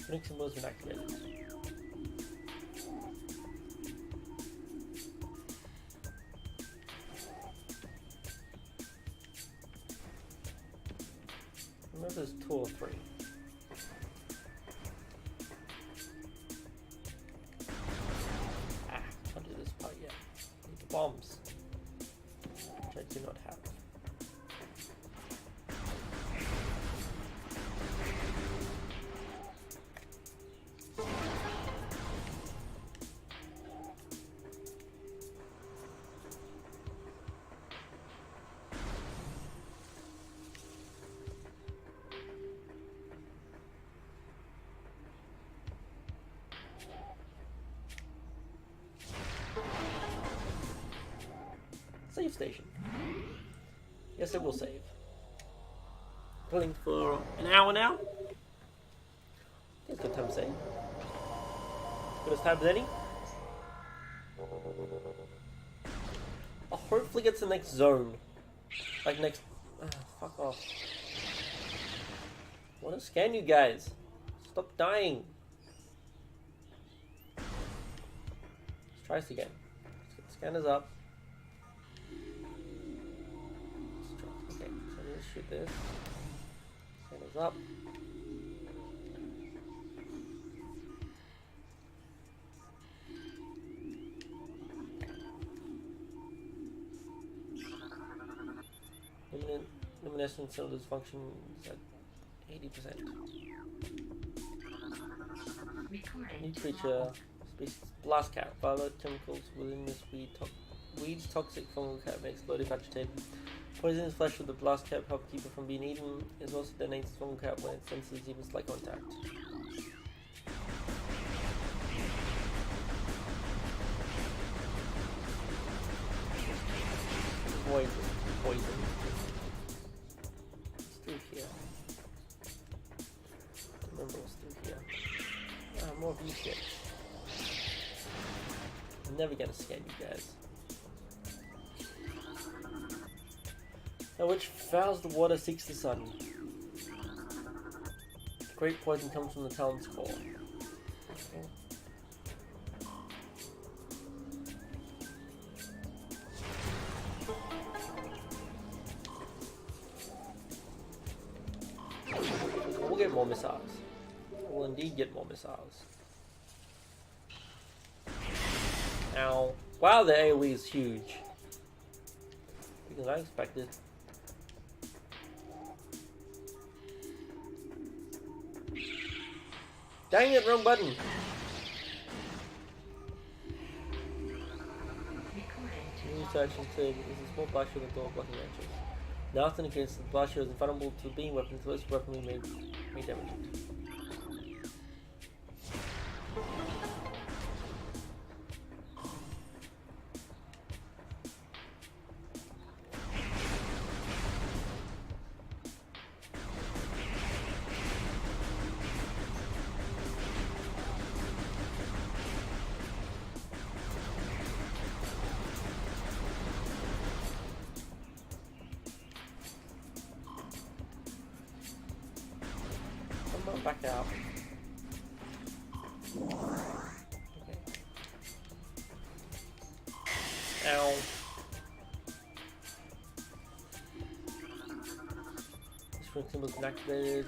[SPEAKER 1] Runic symbol has been activated. Remember there's 2 or 3. Can't do this part yet. Need the bombs, which I do not have. Save station. Yes, it will save. Pulling for an hour now. I think it's a good time to save. Good as time as any. I'll hopefully get to the next zone. Like next... fuck off. I want to scan you guys. Stop dying. Let's try this again. Let's get the scanners up. Okay, so let's shoot this. Scanners up. Luminescent cylinders function is at 80%. New creature, species blast cat. Violet chemicals within this weed's toxic fungal cat makes slowly vegetated. Poisons flesh with the blast cap help keep it from being eaten. It also detonates the fungal cat when it senses even slight contact. Avoid poison. Let's do here. more of you shit. I'm never gonna scan you guys. Now which fouls the water seeks the sun. Great poison comes from the talon's core. Okay. We'll get more missiles. We'll indeed get more missiles. Ow. Wow, the AoE is huge. Because I expected. Dang it, wrong button! New section said is a small blast shield with door blocking ranches. Now it indicates that the blast shield is invulnerable to the beam weapon until this weapon may damage it. Back out. Okay. Ow. This ring symbol's been activated.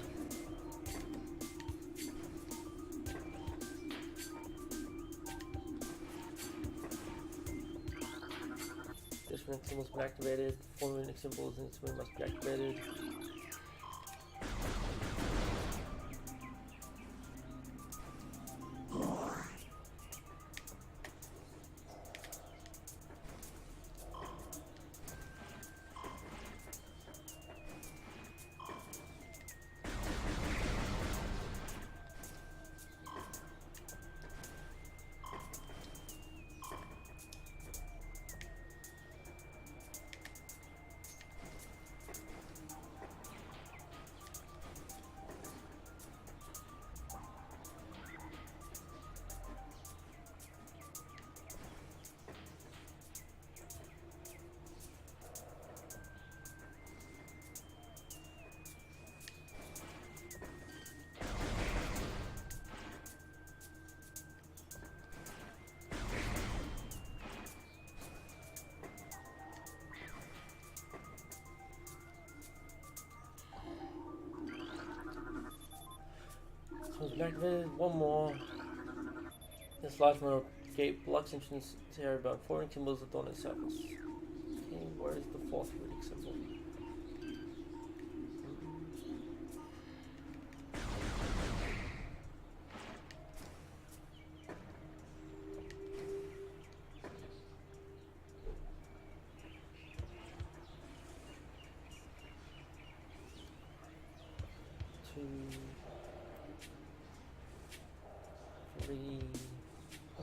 [SPEAKER 1] This ring symbol's been activated. Four runic symbols in this ring must be activated. So it's activated. One more. This large metal gate blocks entrance to area about 4 symbols adorn its surface. Okay, where is the fourth runic symbol?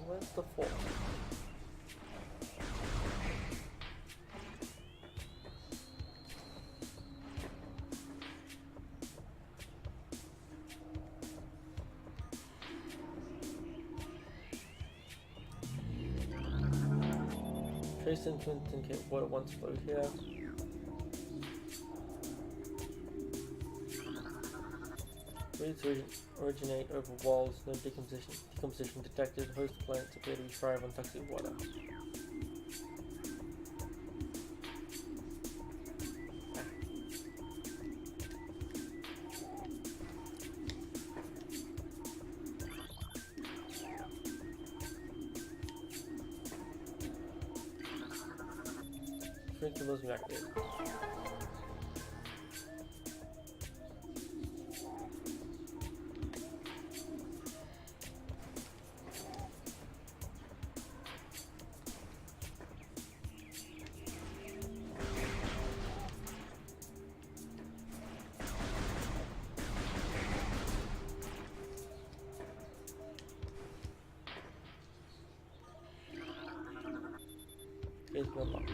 [SPEAKER 1] Where's the fourth? Trace entrance indicate water once flowed here. Roots originate over walls, no decomposition detected. Host plants appear to thrive on toxic water. Drink the most activated. Is unlocked.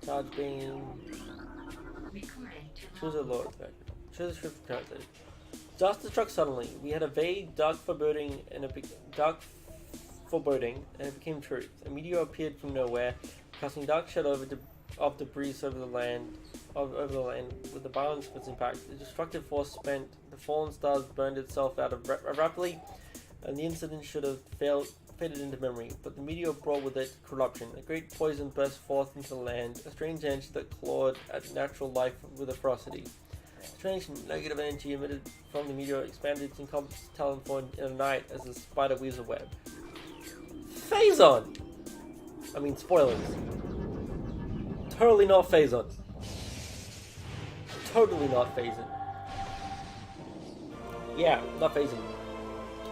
[SPEAKER 1] Charge beam.
[SPEAKER 4] Recording to
[SPEAKER 1] Choose a
[SPEAKER 4] log.
[SPEAKER 1] Lord. Choose a script character. Disaster struck suddenly. We had a vague, dark foreboding, and it became truth. A meteor appeared from nowhere, casting dark shadow of debris over the land, with the violence of its impact. The destructive force spent. The fallen stars burned itself out rapidly, and the incident should have faded into memory. But the meteor brought with it corruption. A great poison burst forth into the land, a strange energy that clawed at natural life with a ferocity. Strange negative energy emitted from the meteor expanded its encompassed talon form in a night as a spider weaves a web. Phazon! I mean, spoilers. Totally not Phazon. Totally not Phazon. Yeah, not Phazon.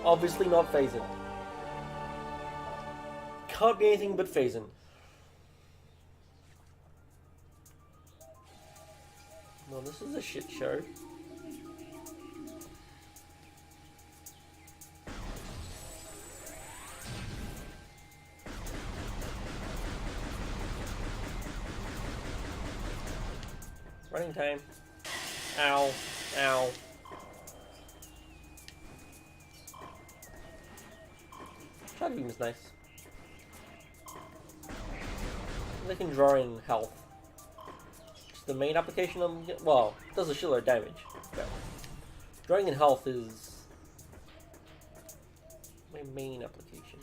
[SPEAKER 1] Obviously not Phazon. Can't be anything but Phazon. No, this is a shit show. Running time. Ow. Ow. Shadow Beam is nice. They can draw in health. The main application well, it does a shitload of damage. But drawing in health is my main application.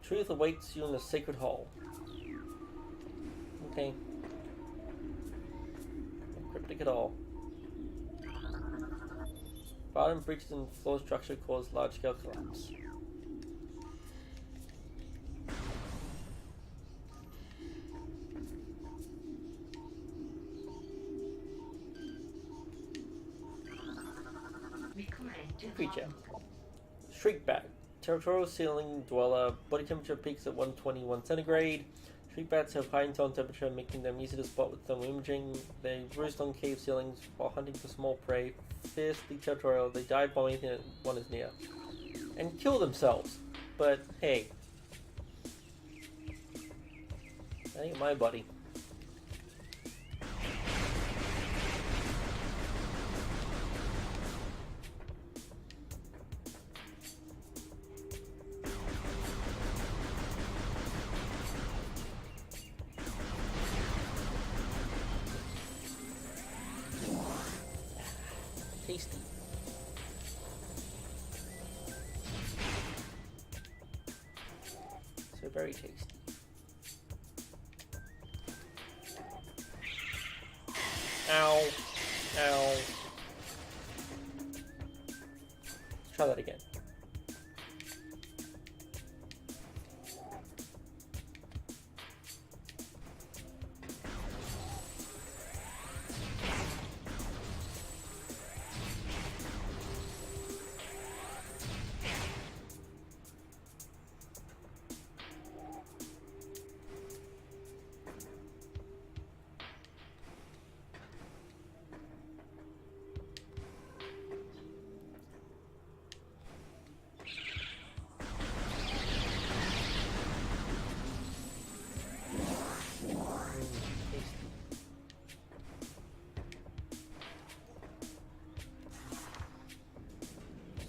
[SPEAKER 1] Truth awaits you in the sacred hall. Okay. Not cryptic at all. Violent breaches in floor structure cause large-scale collapse.
[SPEAKER 4] Recording to
[SPEAKER 1] Creature.
[SPEAKER 4] log.
[SPEAKER 1] Shriekbat. Territorial ceiling dweller. Body temperature peaks at 121 centigrade. Shriekbats have high internal temperature, making them easy to spot with thermal imaging. They roost on cave ceilings while hunting for small prey. Fiercely territorial, they dive bomb anything that one is near. And kill themselves. But hey. That ain't my buddy. Tasty. So very tasty. Ow. Ow. Let's try that again.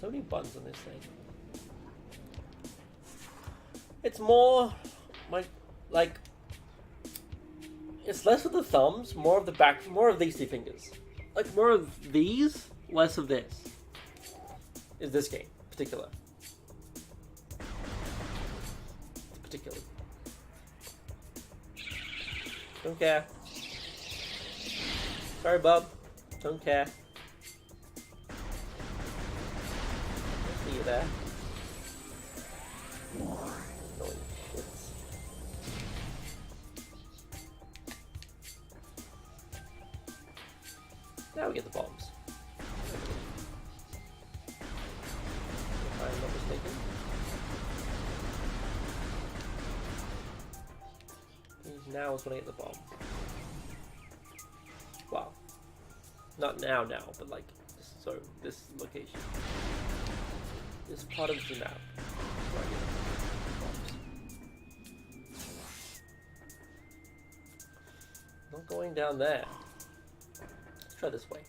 [SPEAKER 1] So many buttons on this thing. It's more like it's less of the thumbs, more of the back, more of these two fingers. Like more of these, less of this. Is this game particular? Particular. Don't care. Sorry, bub. Don't care. See you there. Annoying shits. Now we get the bombs. If I'm not mistaken. Now is when I get the bomb. Wow. Not now, but like, so this location. This part of the map. Right here. Not going down there. Let's try this way.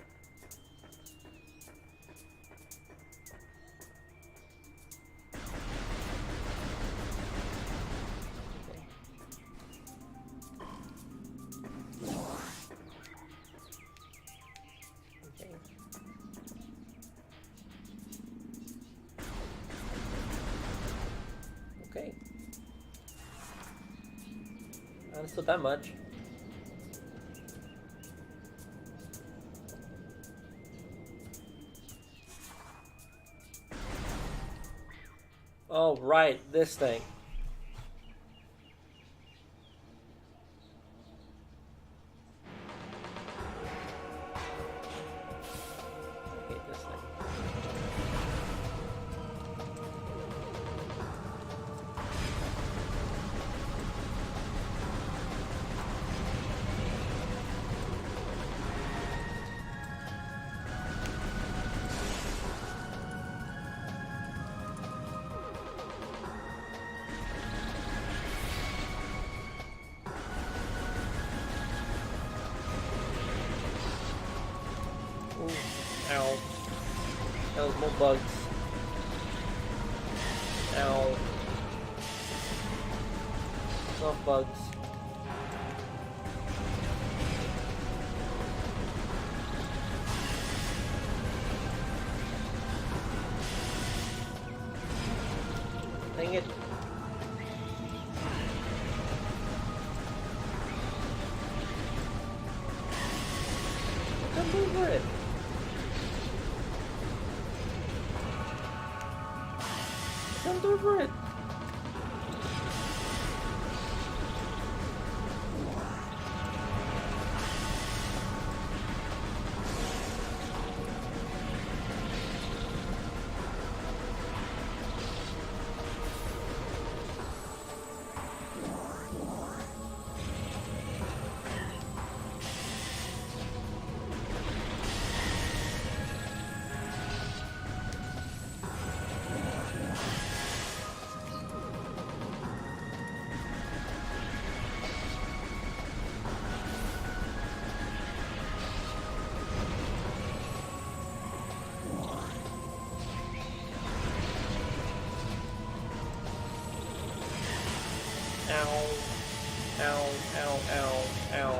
[SPEAKER 1] Okay. Understood that much. Oh, right, this thing. I hate this thing. Ow. That was more bugs. Ow. Not bugs. Dang it. Jump over it. Jumped over it. Ow. Ow, ow, ow, ow.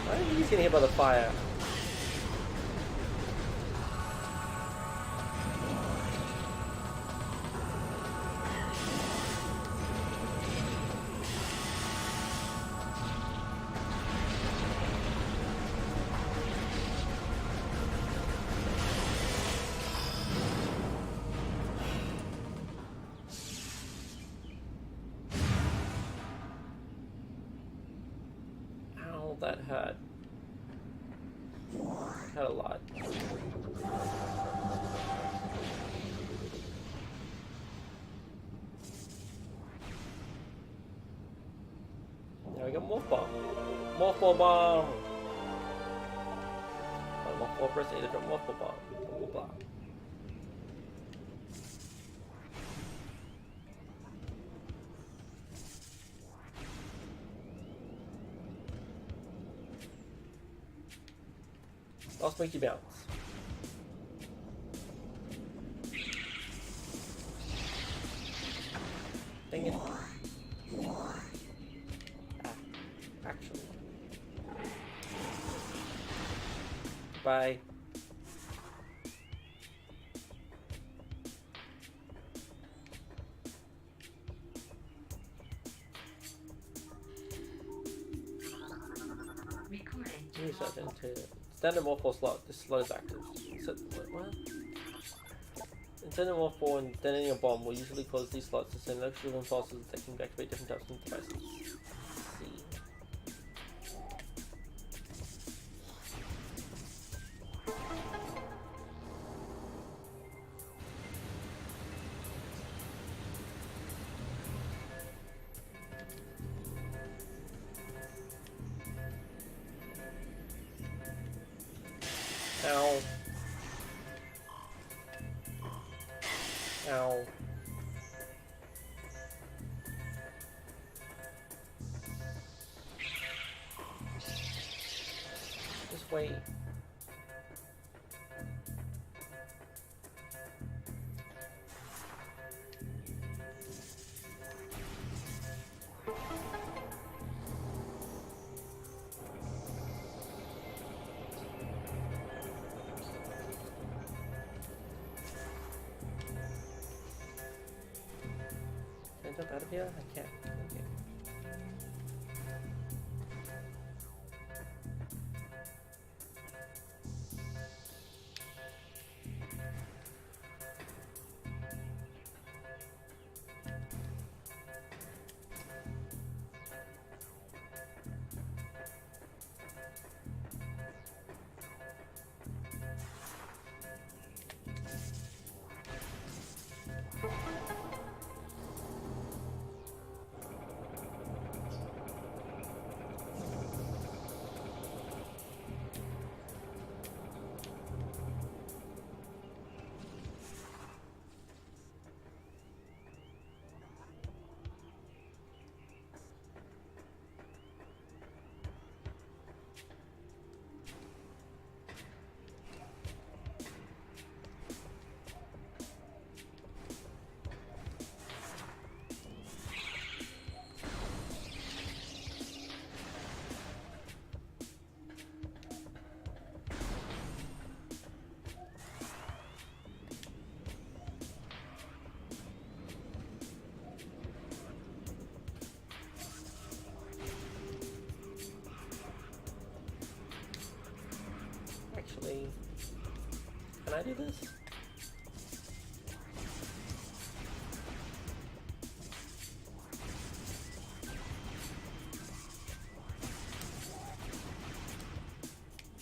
[SPEAKER 1] Why are you getting hit by the fire? That hurt. Had a lot. Now we got Morph Bomb. Morph Bomb! Morph Bomb, press A to drop Morph Bomb. Blah, blah, blah. Last monkey bounce. Dang it. Ah, actually. Bye. Reset into standard morpho slot. This slot is active. Set well Send them off for and detonating a bomb will usually close these slots to send electrical impulses that can activate different types of devices. See. Ow. Ow. Just wait. Can I jump out of here? I can't. Okay. Actually, can I do this?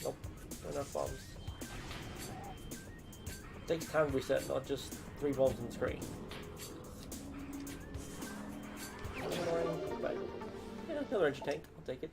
[SPEAKER 1] Nope, not enough bombs. It takes time to reset, not just 3 bombs on the screen. Annoying, but yeah, another energy tank, I'll take it.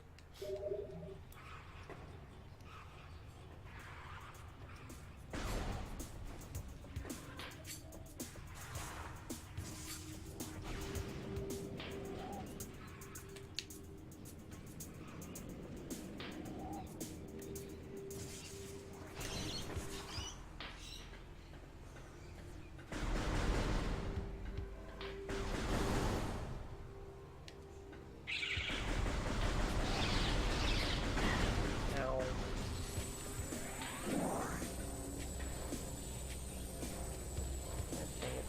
[SPEAKER 1] Ow. Dang it.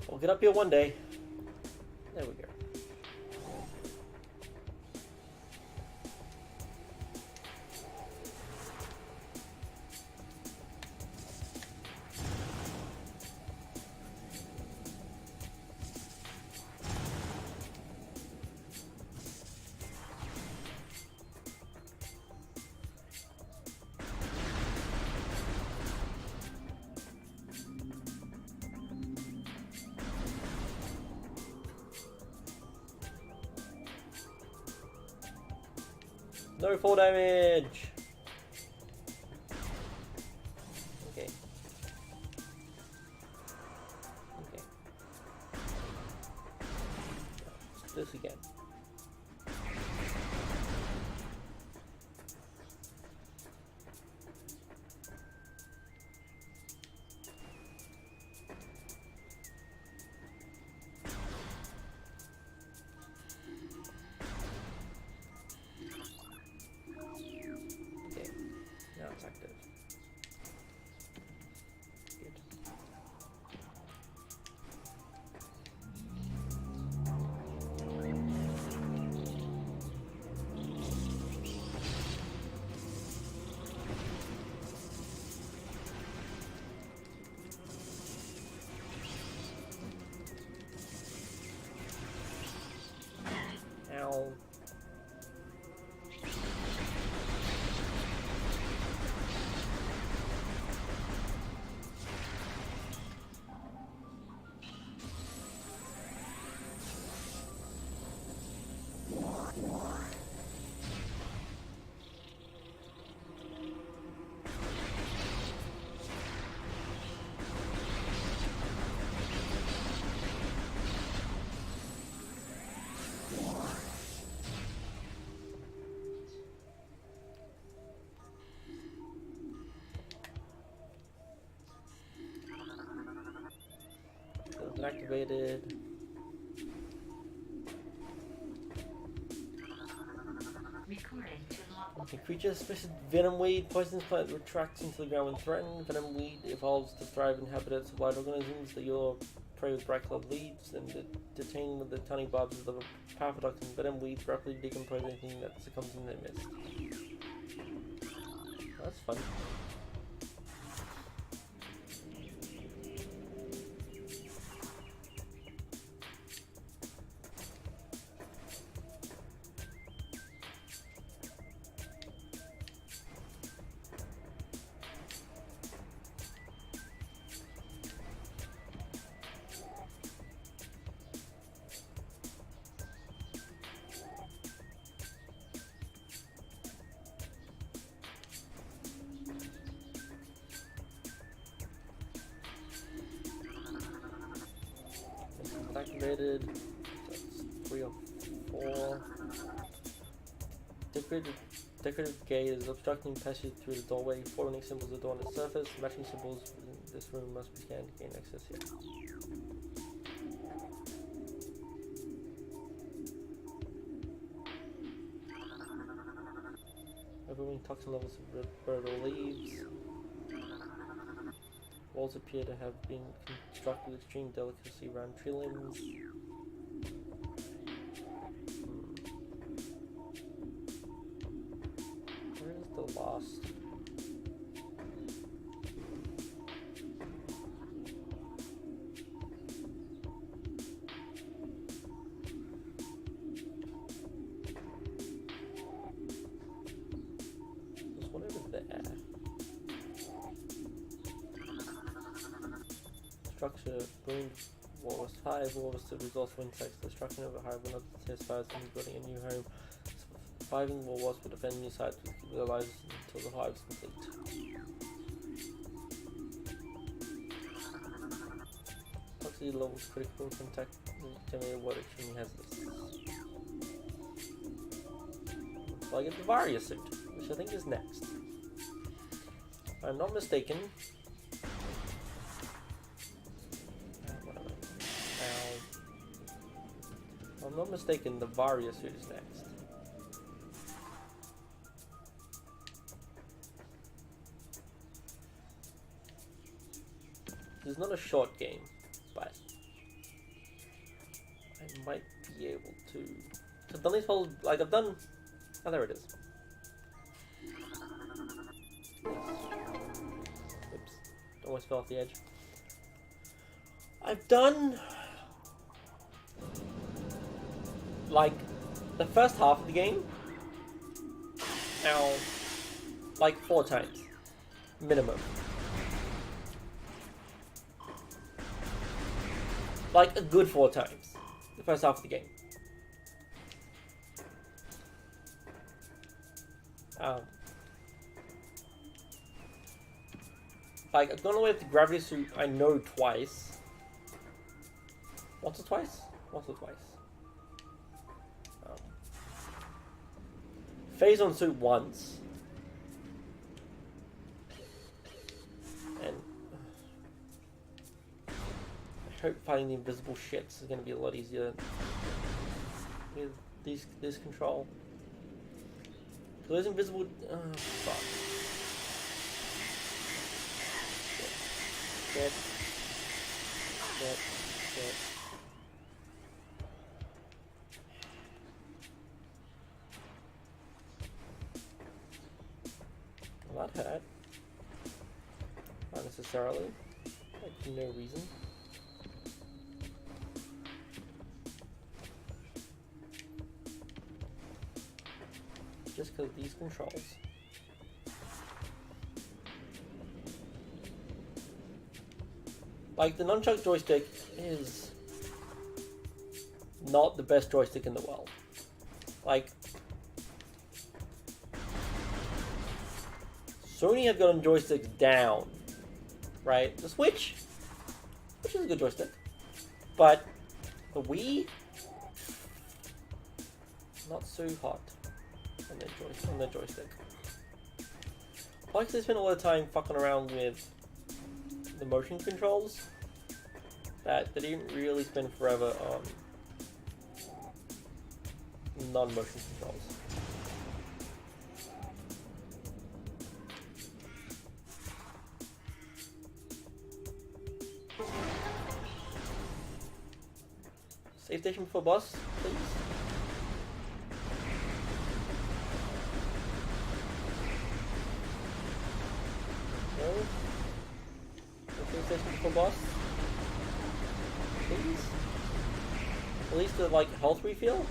[SPEAKER 1] We'll get up here one day. There we go. No fall damage! Okay. Okay. Let's do this again. activated.
[SPEAKER 4] Recording to log.
[SPEAKER 1] Okay, creature special venom weed. Poisonous plant retracts into the ground when threatened. Venom weed evolves to thrive in habitats of wild organisms that your prey with bright colored leaves and detained with the tiny barbs of the powerful toxin. Venom weeds rapidly decompose anything that succumbs in their midst. That's fun. Activated. That's 3 or 4. Decorative gate is obstructing passage through the doorway. 4 unique symbols adorn its surface. Matching symbols in this room must be scanned to gain access here. Overwhelming toxin levels of brittle leaves. Walls appear to have been constructed with extreme delicacy around tree limbs. Where is the last? There's one over there. Structure, wound, walrus 5, walrus to resource for insects, destruction of a hive will not test fires and building a new home. Surviving walrus will defend new sites with their lives until the hive is complete. Toxicity level is critical in contact generated water extremely hazardous. So I get the Varia suit, which I think is next. If I'm not mistaken, if I'm not mistaken, the Varia suit is next. This is not a short game, but I might be able to. I've done this whole, like I've done. Oh, there it is. Oops, almost fell off the edge. I've done like the first half of the game now like 4 times minimum. Like a good 4 times the first half of the game. Like I've gone away with the gravity suit I know twice. Once or twice? Once or twice. Phase on suit once. And I hope fighting the invisible shits is going to be a lot easier with this control. So those invisible... fuck. Shit. Shit. Shit. Well, that hurt. Not necessarily. Like, no reason. Just because of these controls. Like, the nunchuck joystick is not the best joystick in the world. Like, Sony had gotten joysticks down, right? The Switch, which is a good joystick, but the Wii, not so hot on their joystick. Like they spent a lot of time fucking around with the motion controls. that they didn't really spend forever on non-motion controls. Save station for boss, please. No. Save station for boss, please. At least the like health refill.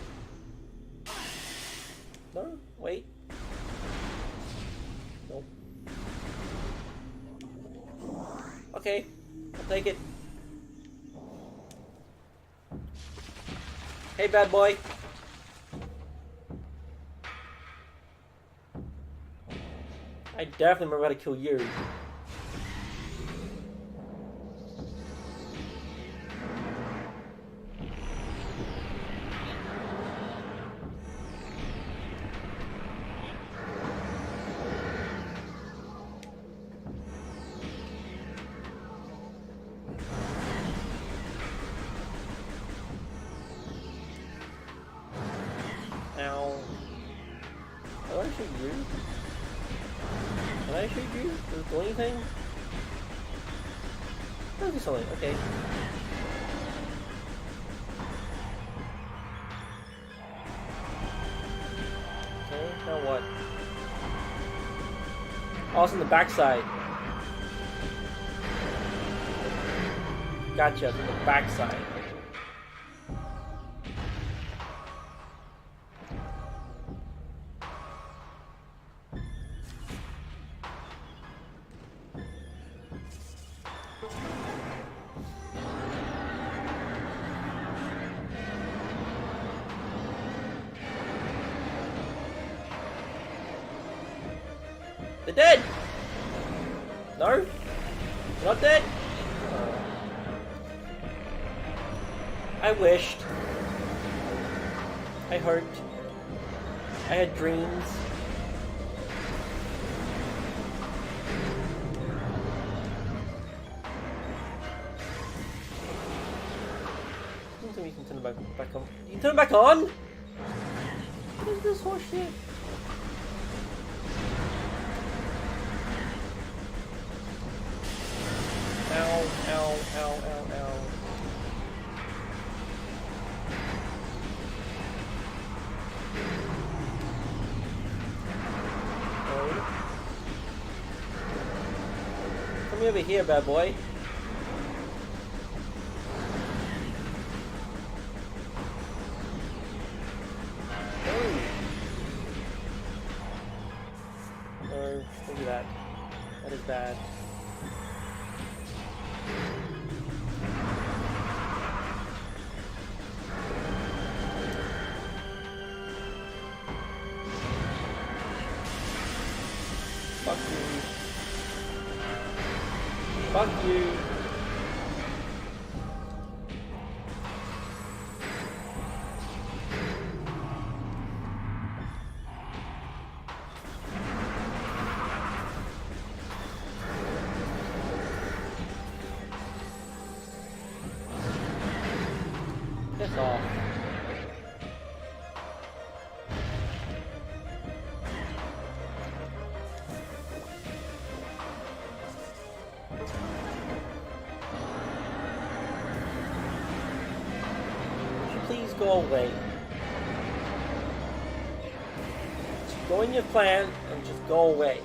[SPEAKER 1] No, wait. Nope. Okay, I'll take it. Hey, bad boy. I definitely remember how to kill you. Ow. How do I shoot you? Can I shoot you? Does it do anything? I'll do something, okay. Okay, now what? Oh, it's on the backside. Gotcha, it's on the backside. They're dead! No? They're not dead? I wished. I hoped. I had dreams. I don't think we can turn it back on. You can turn it back on? What is this horse shit? Ow, ow, ow, ow, ow. Oh. Come over here, bad boy. Oh. Oh, look at that. That is bad. Fuck you. Fuck you. Piss off. Please go away. Just go in your plan and just go away.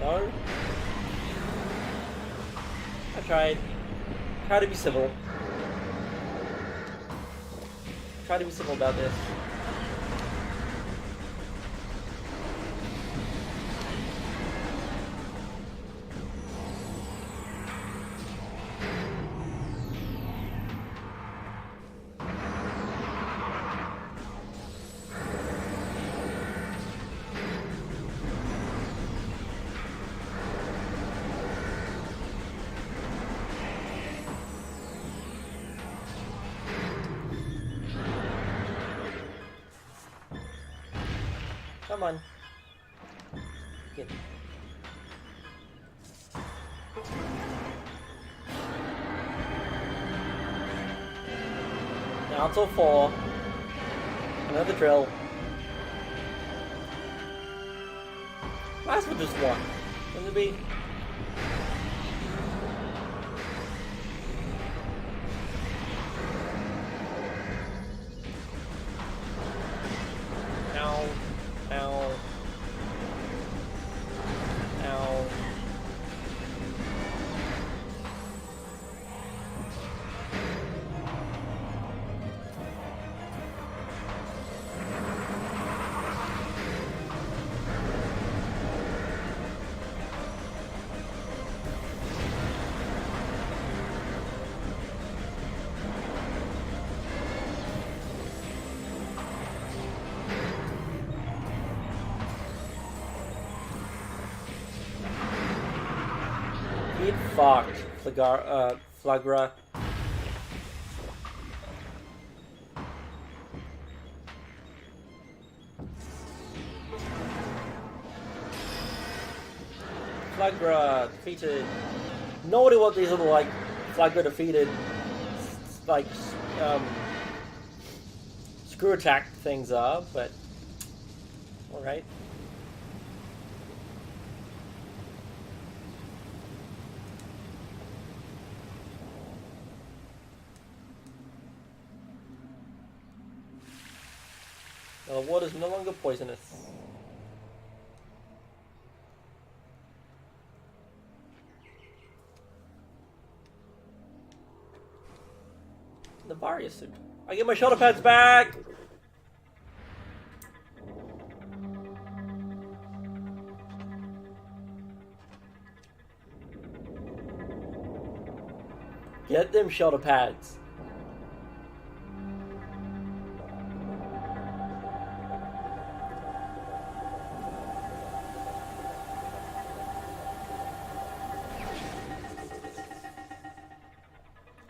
[SPEAKER 1] No? I tried. Try to be civil. Try to be civil about this. Come on. Get.
[SPEAKER 3] 1
[SPEAKER 1] Council 4. Another drill. Last with just one. Wouldn't it be? Ow. Ow. Ow. Get fucked, Flagra. Flagra defeated. No idea what these little like Flagra defeated like screw attack things are, but alright. The water is no longer poisonous. The Varia suit. I get my shoulder pads back! Get them shoulder pads.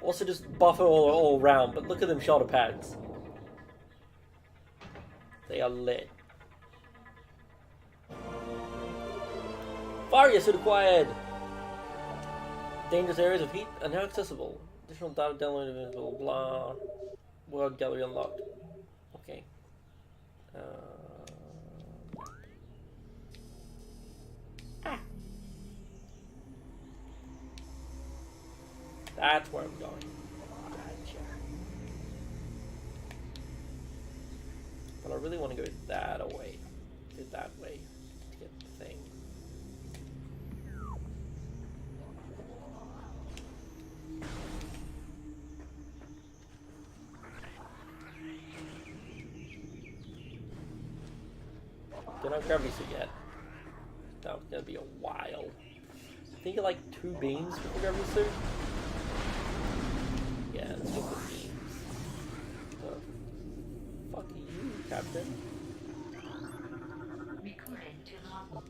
[SPEAKER 1] Also just buff it all around, but look at them shoulder pads. They are lit. Varia suit acquired! Dangerous areas of heat are now accessible. Additional data downloaded, blah blah. World gallery unlocked. Okay. That's where I'm going. Gotcha. But I really want to go that way. Go that way to get the thing. Don't have gravity suit yet. That was gonna be a while. I think you like 2 beams with the gravity suit. Yeah, let's go with beams. The fuck are you, Captain?
[SPEAKER 4] Recording to logbook.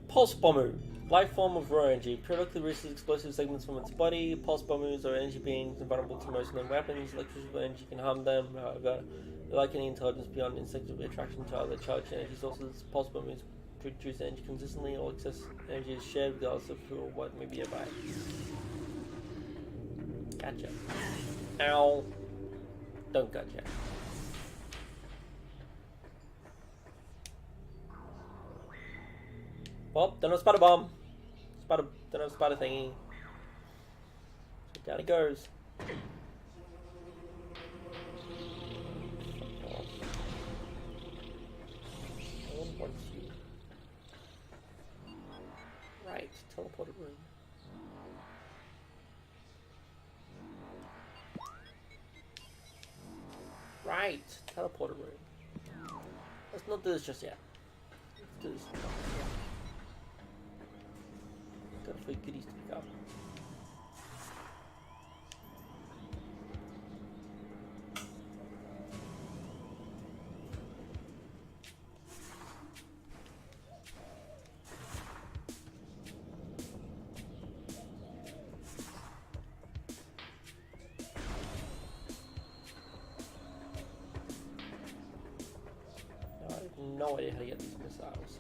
[SPEAKER 1] Pulse Bomber. Life form of raw energy. Periodically releases explosive segments from its body. Pulse bombers are energy beings invulnerable to most known weapons. Electrical energy can harm them. However, they lack any intelligence beyond instinctive attraction to other charged energy sources. Pulse bombers produce energy consistently. All excess energy is shared regardless of who or what may be nearby. Gotcha. Ow. Don't gotcha. Well, don't have spider bomb. Don't have spider thingy. So down it goes. No one wants you. Right, teleported room. Right, teleporter room. Let's not do this just yet. Let's do this. Got a few goodies to pick up. I have no idea how to get these missiles.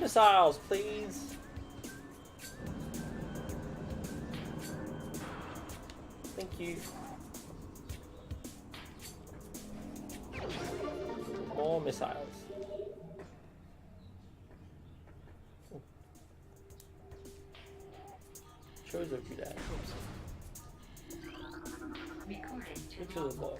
[SPEAKER 1] missiles, please. Thank you. More missiles. Ooh. Shows of you that.
[SPEAKER 4] Recording
[SPEAKER 1] Future
[SPEAKER 4] to
[SPEAKER 1] is law.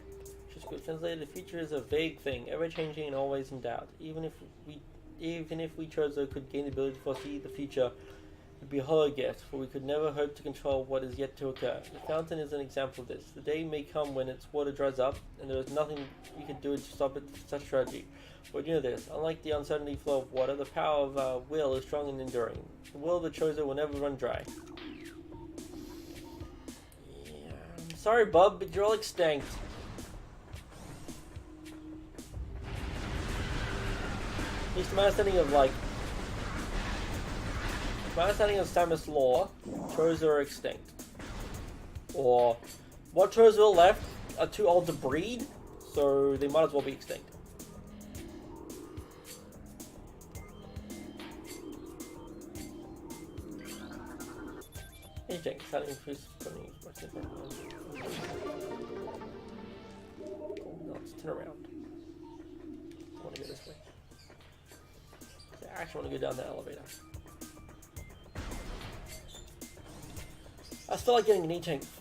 [SPEAKER 1] Just good. Translated, the future is a vague thing, ever changing and always in doubt. Even if we Chozo could gain the ability to foresee the future, it would be a hollow gift, for we could never hope to control what is yet to occur. The fountain is an example of this. The day may come when its water dries up, and there is nothing we could do to stop it. Such tragedy. But you know this: unlike the uncertainty flow of water, the power of will is strong and enduring. The will of the Chozo will never run dry. Yeah, I'm sorry, bub, but you're all extinct. At least my understanding of Samus lore, Chozo are extinct. Or what Chozo are left are too old to breed, so they might as well be extinct. Hey Jake, starting increase funding. Oh, no, let's turn around. I want to go this way. I actually want to go down the elevator. I still like getting an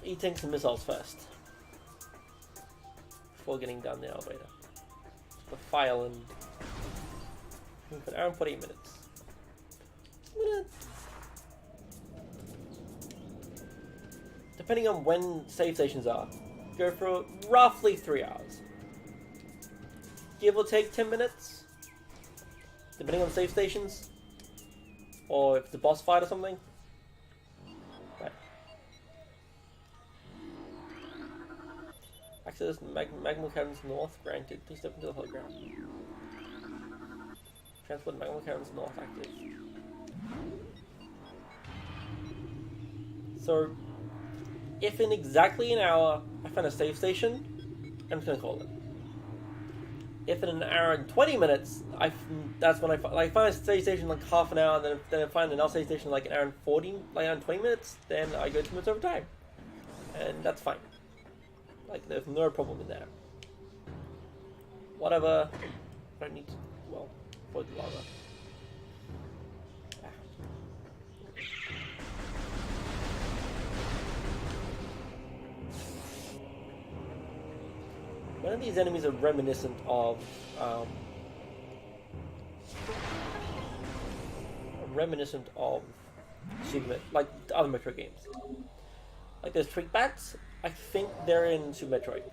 [SPEAKER 1] E-tanks and missiles first. Before getting down the elevator. The file and... for an hour and 48 minutes. Depending on when save stations are, go for roughly 3 hours. Give or take 10 minutes. Depending on save stations. Or if it's a boss fight or something. Right. Access magma caverns north granted. Please step into the hologram. Transport magma caverns north active. So, if in exactly an hour I find a save station, I'm just gonna call it. If in an hour and 20 minutes, that's when I find a save station like half an hour, and then I find another save station like an hour and 20 minutes, then I go 2 minutes over time. And that's fine. Like, there's no problem in that. Whatever. I don't need to, well, avoid the lava. One of these enemies are reminiscent of Super, like other Metroid games. Like there's Trick Bats. I think they're in Super Metroid.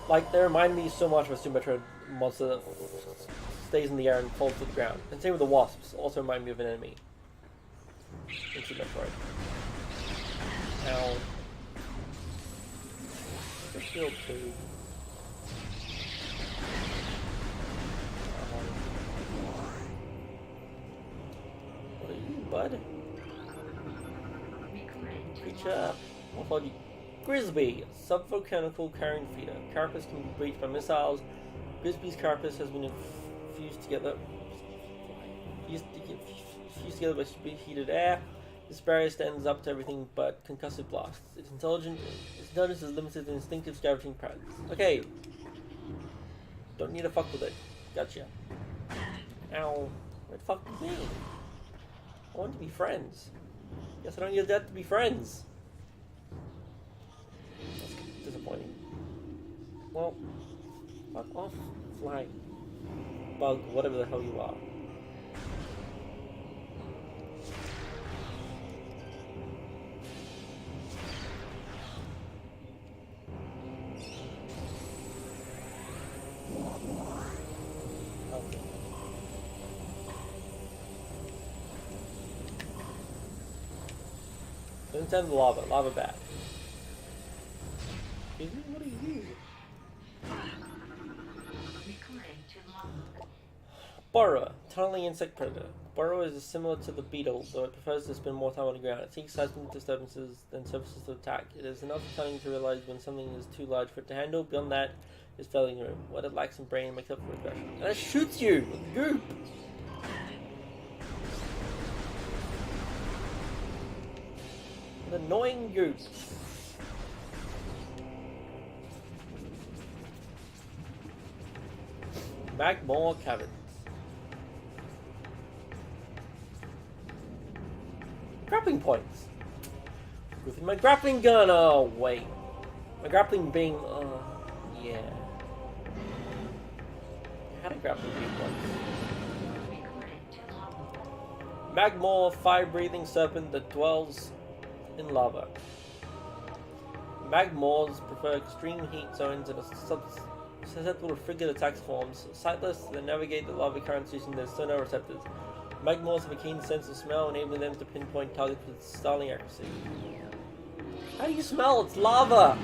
[SPEAKER 1] Like they remind me so much of a Super Metroid monster that stays in the air and falls to the ground. And same with the wasps. Also remind me of an enemy in Super Metroid. Now. Shield too. What are you, bud? Creature morphology. Grisby, subvolcanical carrion feeder. Carapace can be breached by missiles. Grisby's carapace has been fused together by superheated air. This barrier stands up to everything but concussive blasts. Its intelligence is limited to instinctive scavenging patterns. Okay. Don't need to fuck with it. Gotcha. Ow. What the fuck with me? I want to be friends. Guess I don't get that to be friends. That's disappointing. Well, fuck off, fly. Bug, whatever the hell you are. Don't send the lava. Lava bad. Excuse me? What are you? Burrow. Tunneling insect predator. Burrow is similar to the beetle, though it prefers to spend more time on the ground. It seeks seismic disturbances than surfaces to attack. It is enough cunning to realize when something is too large for it to handle. Beyond that, is failing room. What it lacks in brain makes up for aggression. And it shoots you with goop! With annoying goop. Magmore Cavern. Grappling points. With my grappling gun. Oh wait, my grappling beam. Yeah. I had a grappling beam once. Magmore, fire-breathing serpent that dwells in lava. Magmores prefer extreme heat zones and are susceptible to frigid attack forms. Sightless, they navigate the lava currents using their sonar receptors. Magmores have a keen sense of smell, enabling them to pinpoint targets with startling accuracy. How do you smell? It's lava!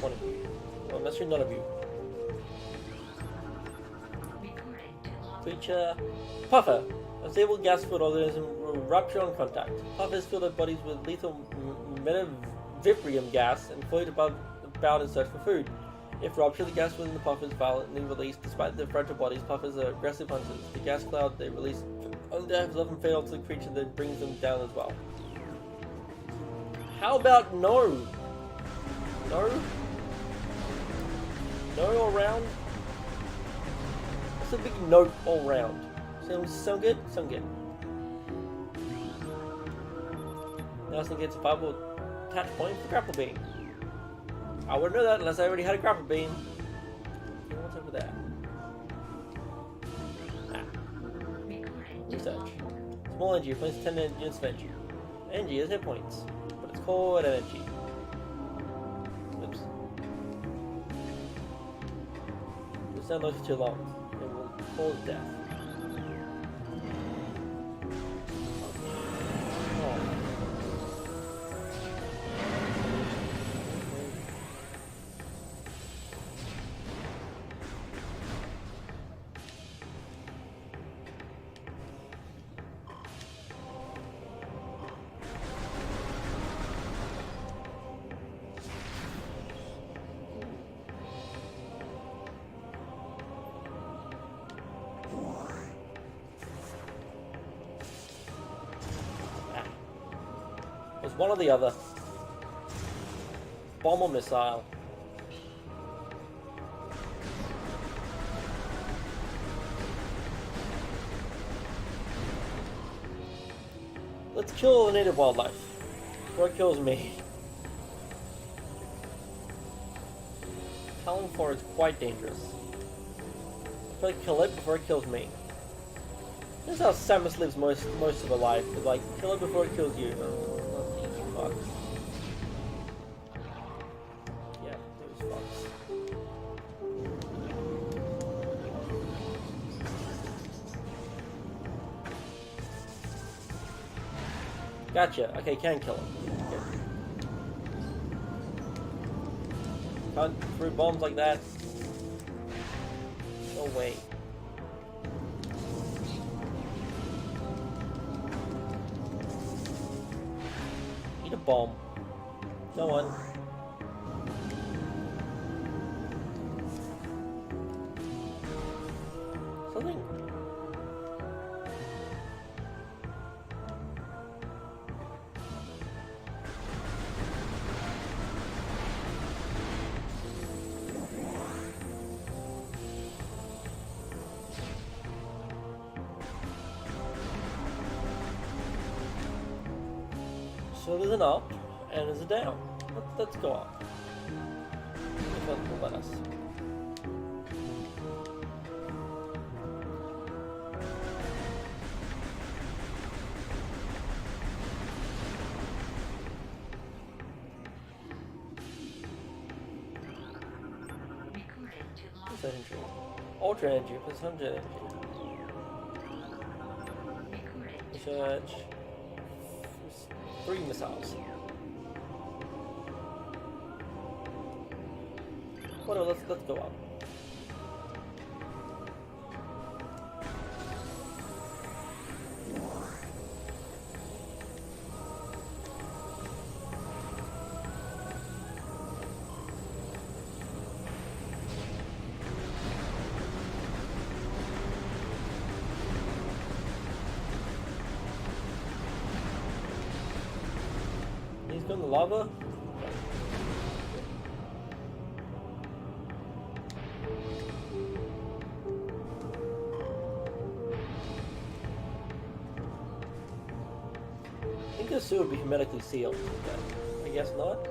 [SPEAKER 1] One of you. Well, unless you're none of you. Creature Puffer. A stable gas-filled organism will rupture on contact. Puffers fill their bodies with lethal metavibrium gas and float about in search for food. If ruptured, the gas within the puffers violently released. Despite their fragile bodies, puffers are aggressive hunters. The gas cloud they release is often fatal to the creature that brings them down as well. How about no? No? No all round? What's a big note all round? Sound good? Sound good. Nelson gets a 5 attach point for grapple beam. I wouldn't know that unless I already had a grapple beam. Okay, what's over there? Research. Small energy replaces 10 units of energy. Energy is hit points, but it's called energy. Oops. This sound looks too long. It will cause death. There's one or the other. Bomb or missile. Let's kill the native wildlife before it kills me. Talon Floor is quite dangerous. If I kill it before it kills me. This is how Samus lives most of her life. It's like, kill it before it kills you. Fucks. Yeah, those fucks. Gotcha. Okay, can kill him. Okay. Can't throw bombs like that. No way. Eat a bomb. No one. Something. So there's an up and there's a down. Let's go up. If it will let us. Ultra energy plus 100 energy. Research. 3 missiles. Whatever, let's go up. Go in the lava? I think the sewer would be hermetically sealed, but I guess not.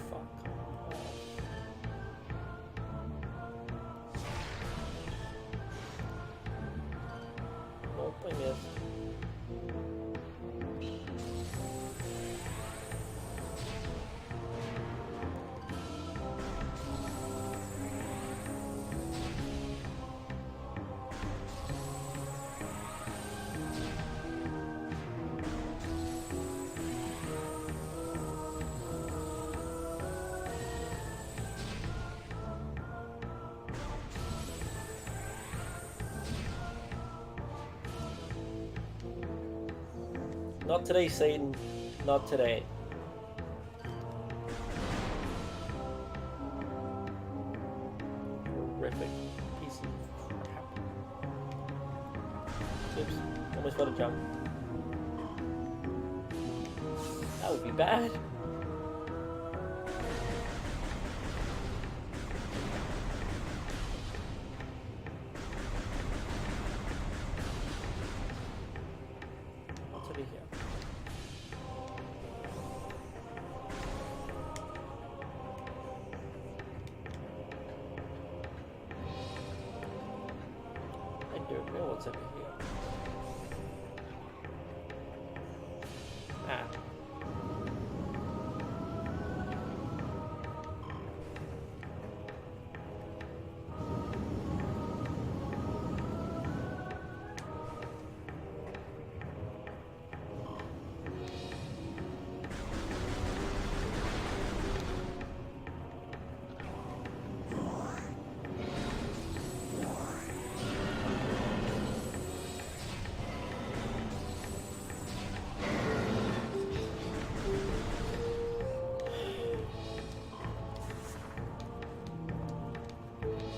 [SPEAKER 1] Fuck. Nope, I missed. Not today, Satan. Not today. Horrific piece of crap. Oops. Almost got a jump. That would be bad. What's over here? I don't know what's over here. Ah.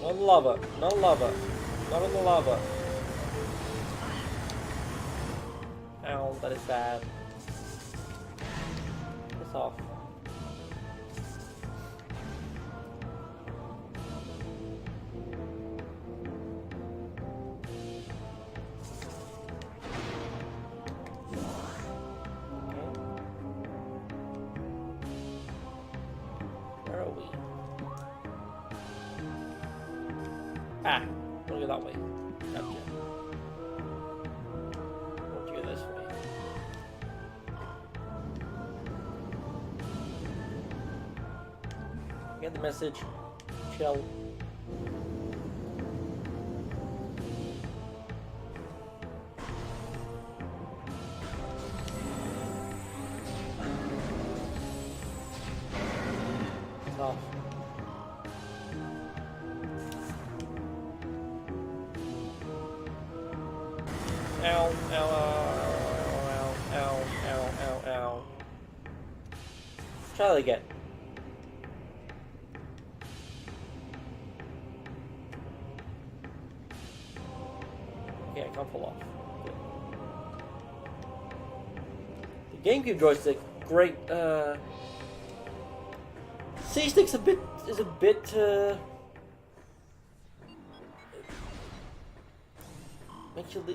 [SPEAKER 1] Not in the lava. Not in lava. Not in the lava. Ow, that is bad. Piss off. Where are we? Ah, wanna go that way. Gotcha. Won't you go this way? Get the message. Chill. Tough. Ow, ow, ow, ow, ow, ow, ow, ow. Try that again. Okay, I can't pull off. Good. The GameCube joystick, great. C-stick's is a bit.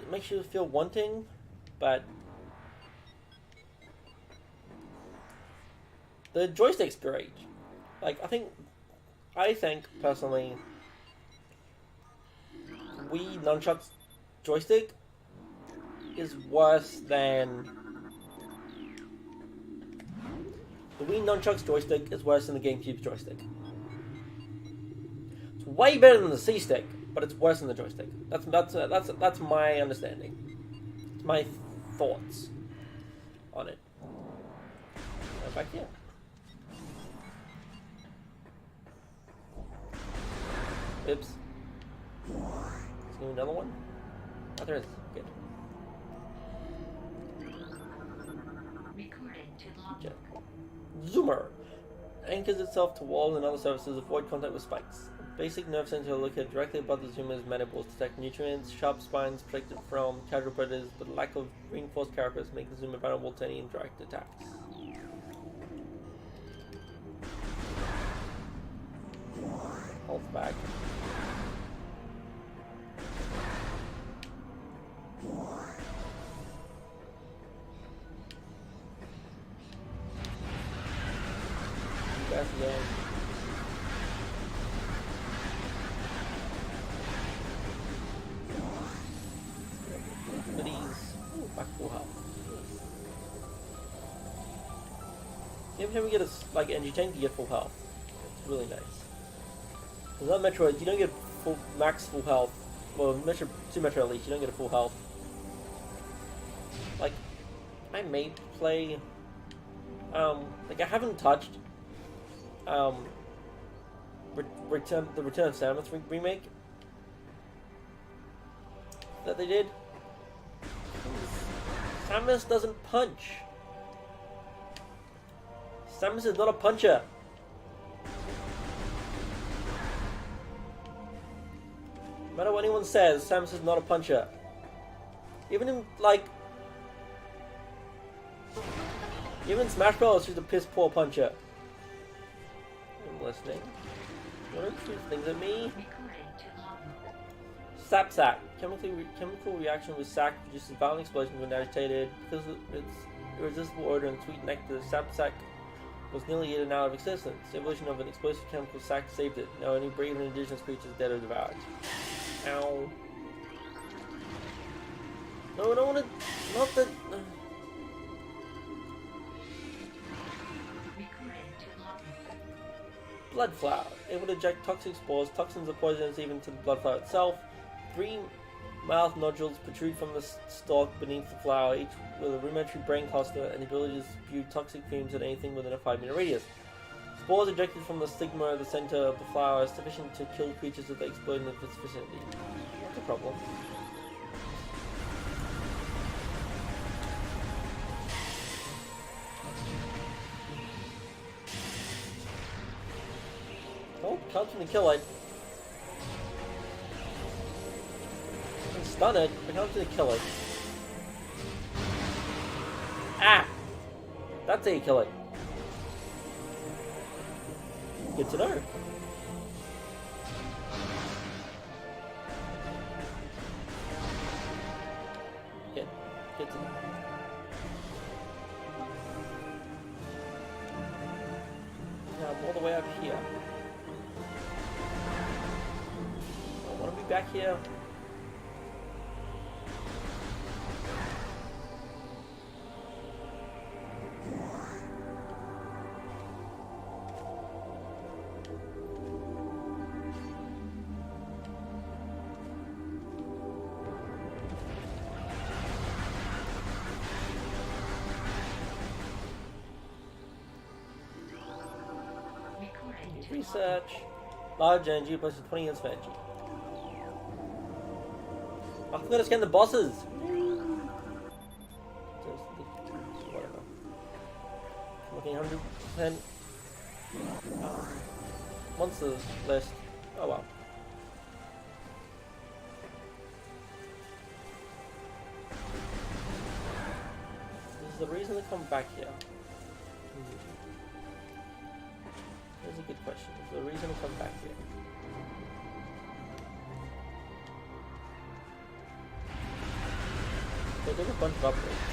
[SPEAKER 1] Makes you feel wanting, but the joystick's great. Like I think personally, Wii Nunchuck's joystick is worse than the Wii Nunchuck's joystick is worse than the GameCube's joystick. It's way better than the C-stick, but it's worse than the joystick. That's my understanding. It's my thoughts on it. Go back here. Oops. Let's do another one. Oh, there it is. Good.
[SPEAKER 4] Recording to logbook.
[SPEAKER 1] Zoomer anchors itself to walls and other surfaces, avoid contact with spikes. Basic nerve center located directly above the zoomer's mandibles detect nutrients. Sharp spines protected from casual predators, but the lack of reinforced carapace make the zoomer vulnerable to any indirect attacks. Health back. Back again. Back full health. Every time we get a like energy tank, you get full health. It's really nice. Because on Metroid, you don't get full max full health. Well, Super Metro at least, you don't get a full health. Like, I may play. Like I haven't touched. The Return of Samus remake that they did. Samus doesn't punch. Samus is not a puncher. No matter what anyone says, Samus is not a puncher. Even in Smash Bros, she's a piss poor puncher. I'm listening. Don't shoot things at me. Sap sack. Chemical reaction with sack produces violent explosions when agitated. Because of its irresistible odor and sweet nectar, sap sack was nearly eaten out of existence. The evolution of an explosive chemical sack saved it. Now any brave and indigenous creatures dead or devoured. Ow. No, I don't want to. Not that. Blood flower. Able to eject toxic spores. Toxins are poisonous even to the blood flower itself. 3 mouth nodules protrude from the stalk beneath the flower, each with a rudimentary brain cluster and the ability to spew toxic fumes at anything within a 5-meter radius. Spores ejected from the stigma at the center of the flower are sufficient to kill creatures if they explode in its vicinity. What's the problem? Oh, comes from the kill it. Stun it, but comes to the kill it. Ah! That's how you kill it. Good to know. Good to know. Now I'm all the way up here. I want to be back here. Research. Large energy plus 20 units of energy. I forgot to scan the bosses! Whatever. Looking 100%. Monsters list. Oh well. This is the reason to come back here. That's a good question. Is there a reason to come back here? So there's a bunch of upgrades.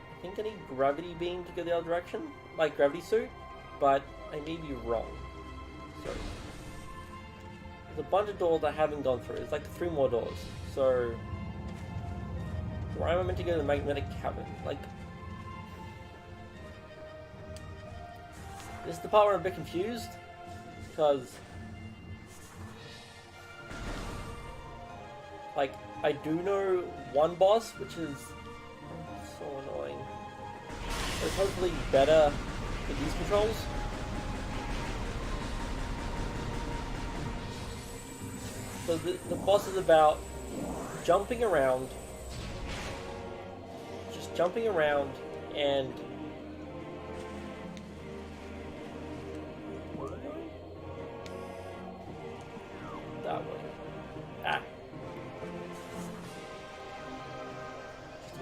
[SPEAKER 1] I think I need gravity beam to go the other direction, like gravity suit, but I may be wrong. So there's a bunch of doors I haven't gone through. It's like 3 more doors. So where am I meant to go to the magnetic cavern? Like, this is the part where I'm a bit confused, because, like, I do know one boss, which is so annoying. It's hopefully better with these controls. So the boss is about jumping around, just jumping around and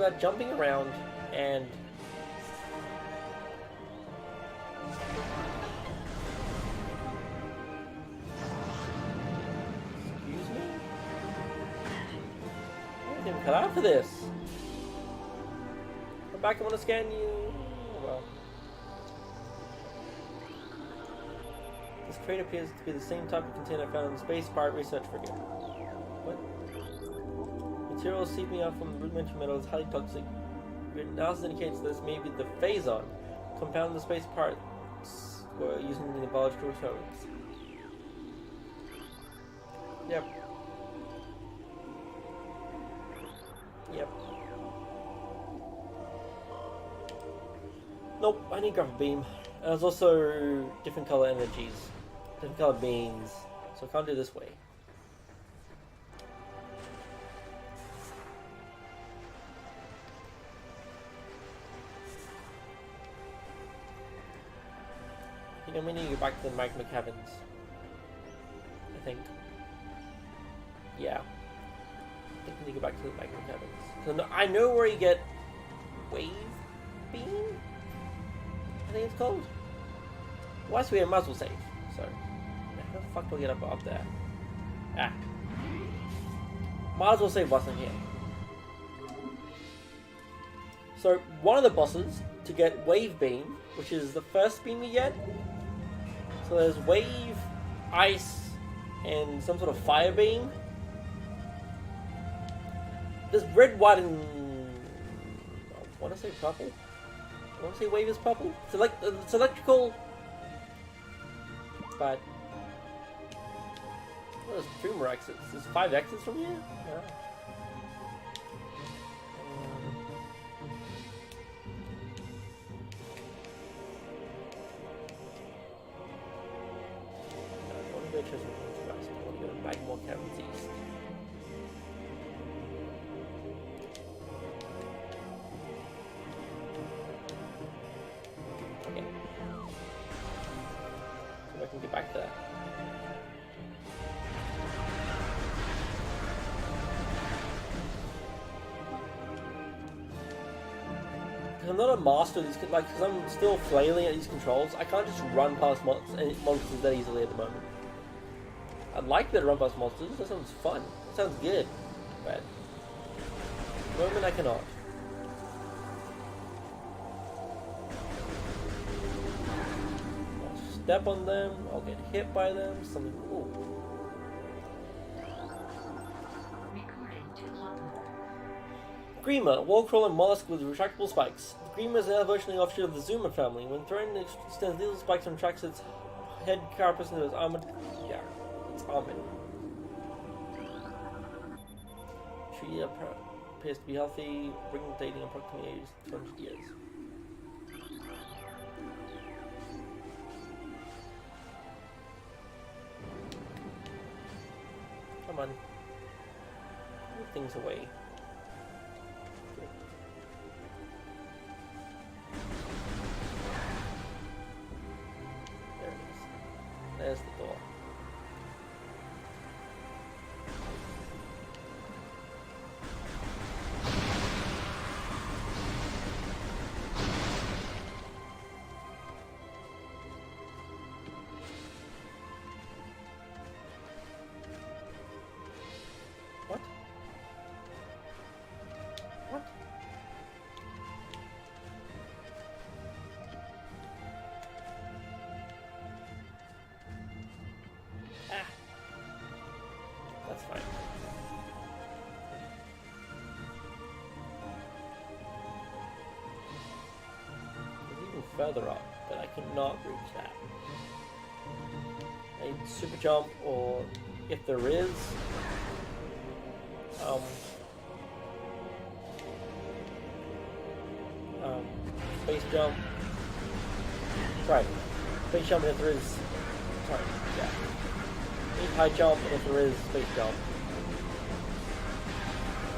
[SPEAKER 1] about jumping around and excuse me? I didn't cut out for this. Come back, I want to scan you. Oh, well. This crate appears to be the same type of container found in the Space Pirate Research Frigate. What? Material seeping out from the rudimentary metal is highly toxic. Analysis indicates this may be the phazon, compound the Space Pirates were using in the biological experiments. Yep. Yep. Nope, I need graphic beam. And there's also different color energies, different color beams, so I can't do this way. I think I'm gonna go back to the magma caverns. I think. Yeah. I think we need to go back to the magma caverns. So I know where you get wave beam? I think it's called. Well, that's weird, I might as well save. So, how the fuck do I get up there? Ah. Might as well save whilst I'm here. So, one of the bosses to get wave beam, which is the first beam you get. So there's wave, ice, and some sort of fire beam. There's red, white, and I want to say purple. I want to say wave is purple. It's electrical, but there's 2 more exits. There's 5 exits from here. Yeah. I want to go back more caverns east. Okay. So I can get back there. I'm not a master of these, like, because I'm still flailing at these controls. I can't just run past monsters that easily at the moment. I'd like to run past monsters. That sounds fun. That sounds good. But at the moment I cannot. I'll step on them. I'll get hit by them. Something. Ooh.
[SPEAKER 4] Recording to logbook.
[SPEAKER 1] Grima, a wall-crawling mollusk with retractable spikes. Grima is an evolutionary offshoot of the Zuma family. When thrown, it extends lethal spikes and tracks its head carapace into its armored. Yeah, it's armored. Tree appears to be healthy, ring dating approximately 200 years. Come on. Move things away. There's the door. What? What? Ah. That's fine. It's even further up, but I cannot reach that. I need super jump, or if there is, space jump. Sorry, space jump if there is. Sorry, yeah. Need high jump, and if there is space jump.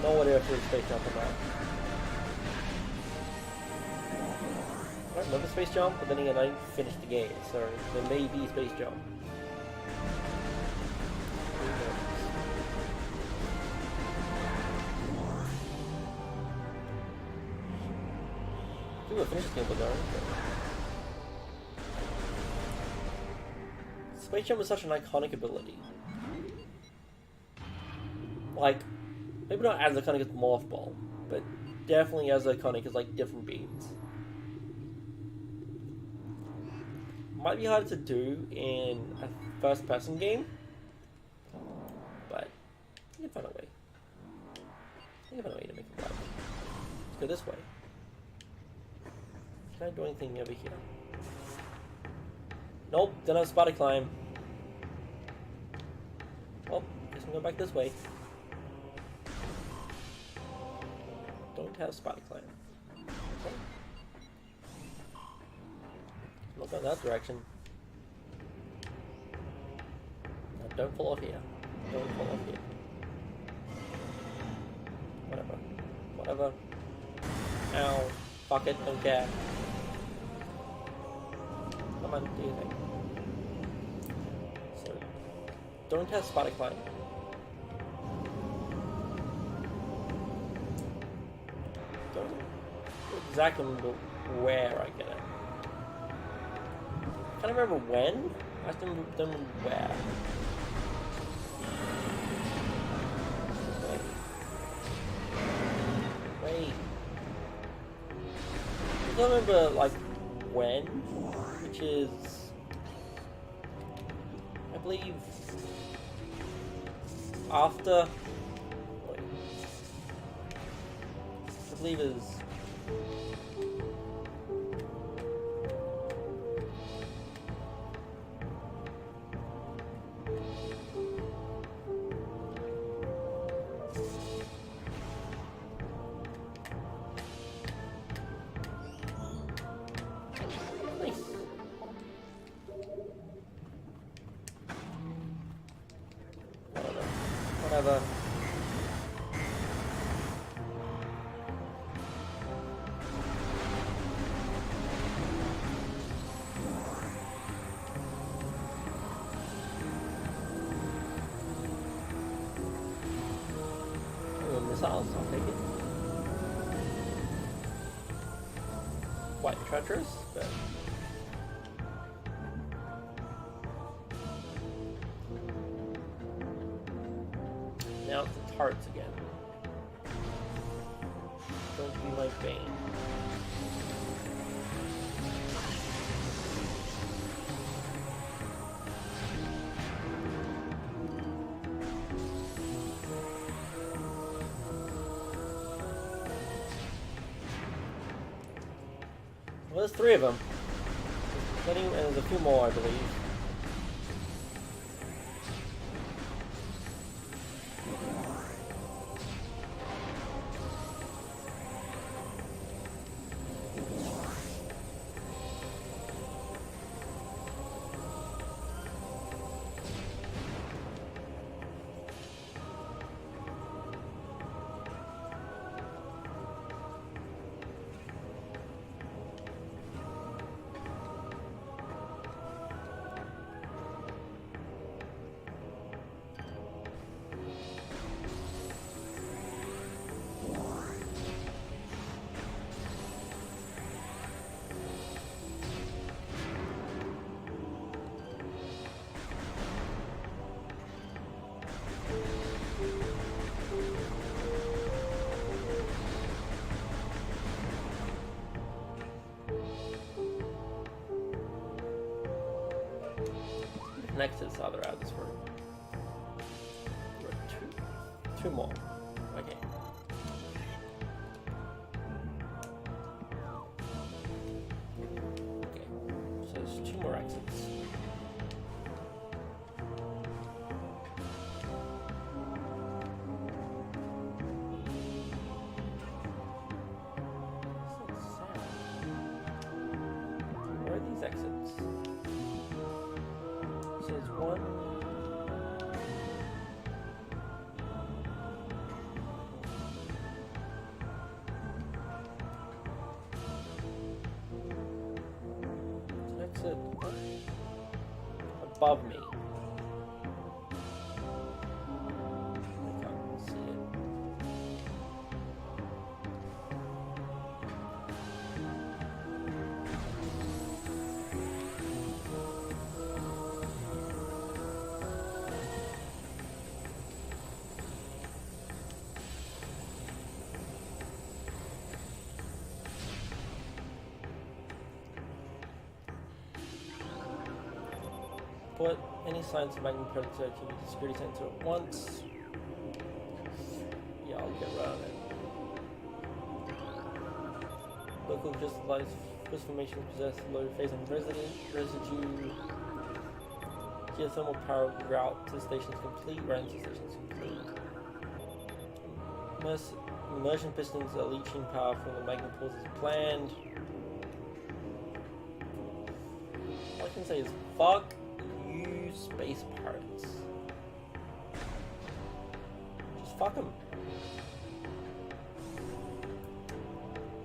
[SPEAKER 1] No idea if there's space jump or not. I remember space jump, but then again I finished the game, so there may be space jump. Who knows? Ooh, I finished this game with her. Space Jump is such an iconic ability. Like, maybe not as iconic as Morph Ball, but definitely as iconic as like different beams. Might be harder to do in a first-person game, but you can find a way. You can find a way to make it work. Let's go this way. Can I do anything over here? Nope, don't have spider climb. Well, guess I'm going back this way. Don't have spider climb. Okay. Not going that direction. No, don't fall off here. Don't fall off here. Whatever. Whatever. Ow. Fuck it, don't care. Come on, do your thing. So, don't have spider climb. Don't exactly remember where I get it. I can't remember when. I just don't remember where. Wait. I don't remember like when, which is I believe after. Wait. I believe is. Whatever. Ooh, missiles, I'll take it. Quite treacherous, but now it's the tarts again. Don't be my bane. Well, there's 3 of them. And there's a few more, I believe. Next is the other out of this room. There are two more. Okay. Okay. So there's 2 more exits. What's that sound? Where are these exits? So there's 1. There's an exit above me. I can't see it. Put any signs of Magnum Predator activity to security center at once. Yeah, I'll get around it. Local crystal formation possess low phase and residue. Geothermal power route to the station is complete. Ran to the station is complete. Immersion pistons are leaching power from the magnet pores as planned. All I can say is fuck you, space pirates. Just fuck them.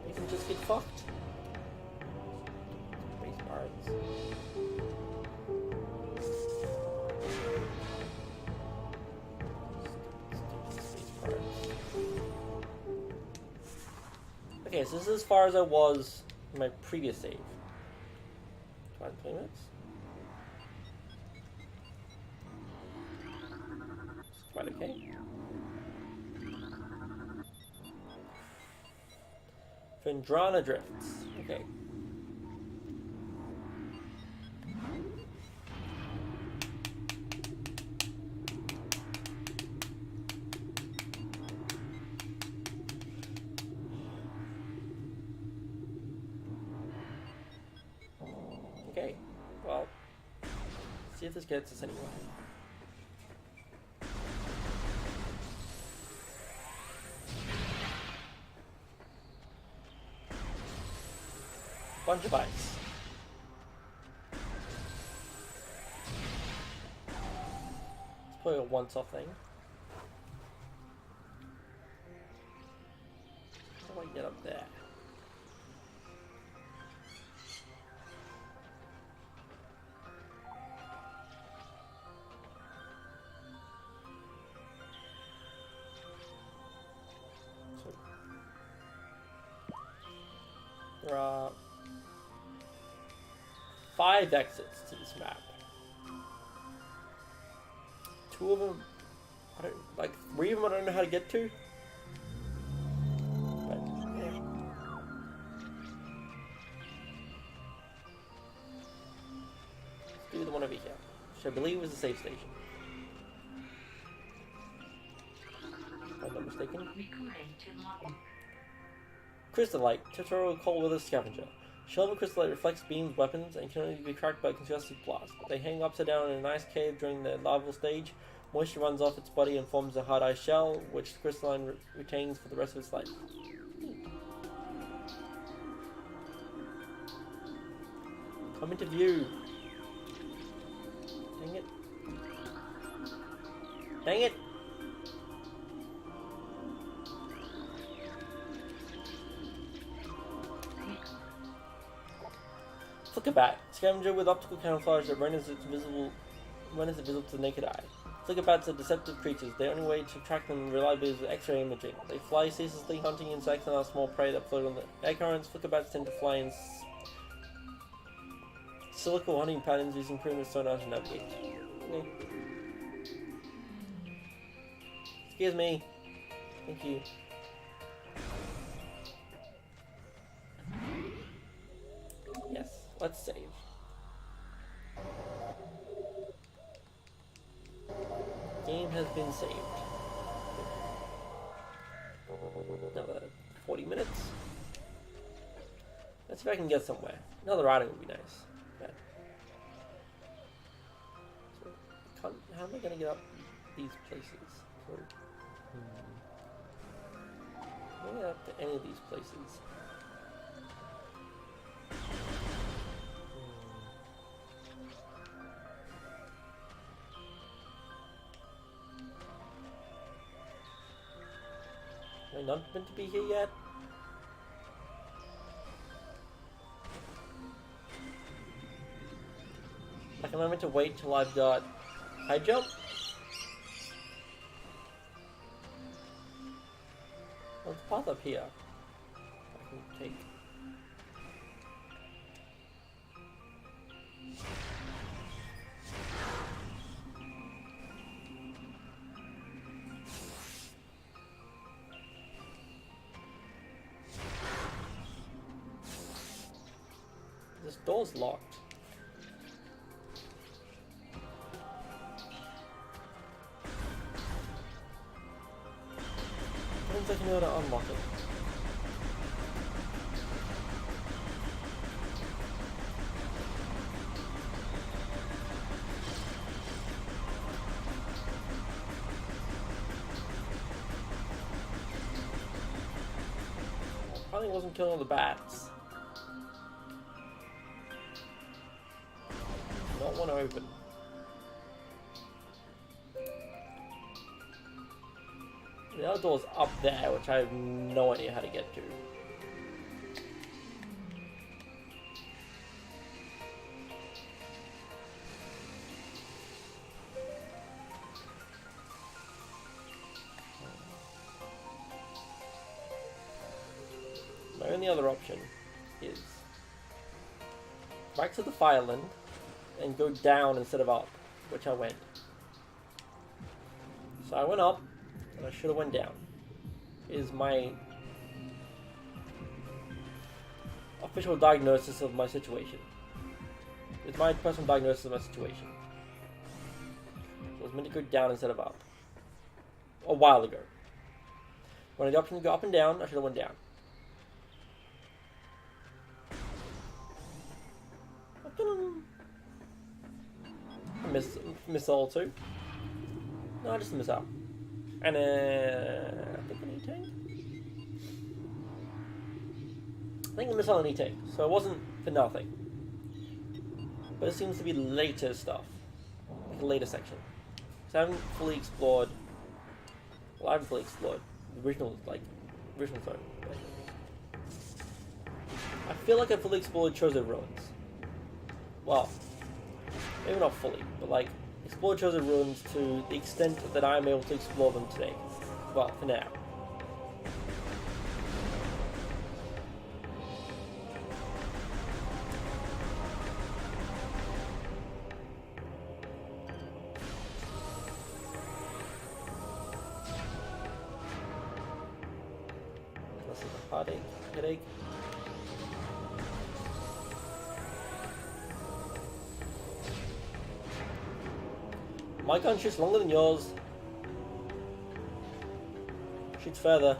[SPEAKER 1] They can just get fucked. Space pirates. Okay, so this is as far as I was in my previous save. 20 minutes? It's quite okay. Vendrana drifts. Okay. Okay, well, see if this gets us anywhere. Bunch of ice. It's probably a once-off thing. How do I get up there? There are 5 exits to this map. 2 of them, I don't, like 3 of them I don't know how to get to. But, yeah. Let's do the one over here, which I believe was a safe station. If I'm not mistaken.
[SPEAKER 4] Recording to logbook.
[SPEAKER 1] Crystallite, tutorial cold weather scavenger. Shell of crystallite reflects beams, weapons, and can only be cracked by concussive blast. They hang upside down in an ice cave during the larval stage. Moisture runs off its body and forms a hard ice shell, which the crystalline retains for the rest of its life. Come into view. Dang it. Dang it! Flickerbat, scavenger with optical camouflage that renders it visible to the naked eye. Flickerbats are deceptive creatures. The only way to track them reliably is with X-ray imaging. They fly ceaselessly, hunting insects and other small prey that float on the air currents. Flickerbats tend to fly in silical hunting patterns using primitive sonar to navigate. Okay. Excuse me. Thank you. Yes. Let's save. Game has been saved. Another 40 minutes. Let's see if I can get somewhere. Another item would be nice. But, so, how am I going to get up these places? So, I'm going to get up to any of these places. Am I not meant to be here yet? Like, am I meant to wait till I've got high jump? Well, the path up here I can take. This door's locked. be able to unlock it. Probably wasn't killing all the bats. Not want to open. The other door's up there, which I have no idea how to get to. My only other option is back to the fireland and go down instead of up, which I went. So I went up, and I should have went down. Is my official diagnosis of my situation. It's my personal diagnosis of my situation. So I was meant to go down instead of up. A while ago. When I had the option to go up and down, I should have went down. I miss all too. No, I just miss out. And I think an E-tank? I think I missed out on an E-tank, so it wasn't for nothing. But it seems to be later stuff. Like a later section. So I haven't fully explored. Well, I haven't fully explored the original zone. I feel like I fully explored Chozo Ruins. Well, maybe not fully, but like, explore Chozo Ruins to the extent that I'm able to explore them today. Well, for now. This is a headache. My gun shoots longer than yours. Shoots further.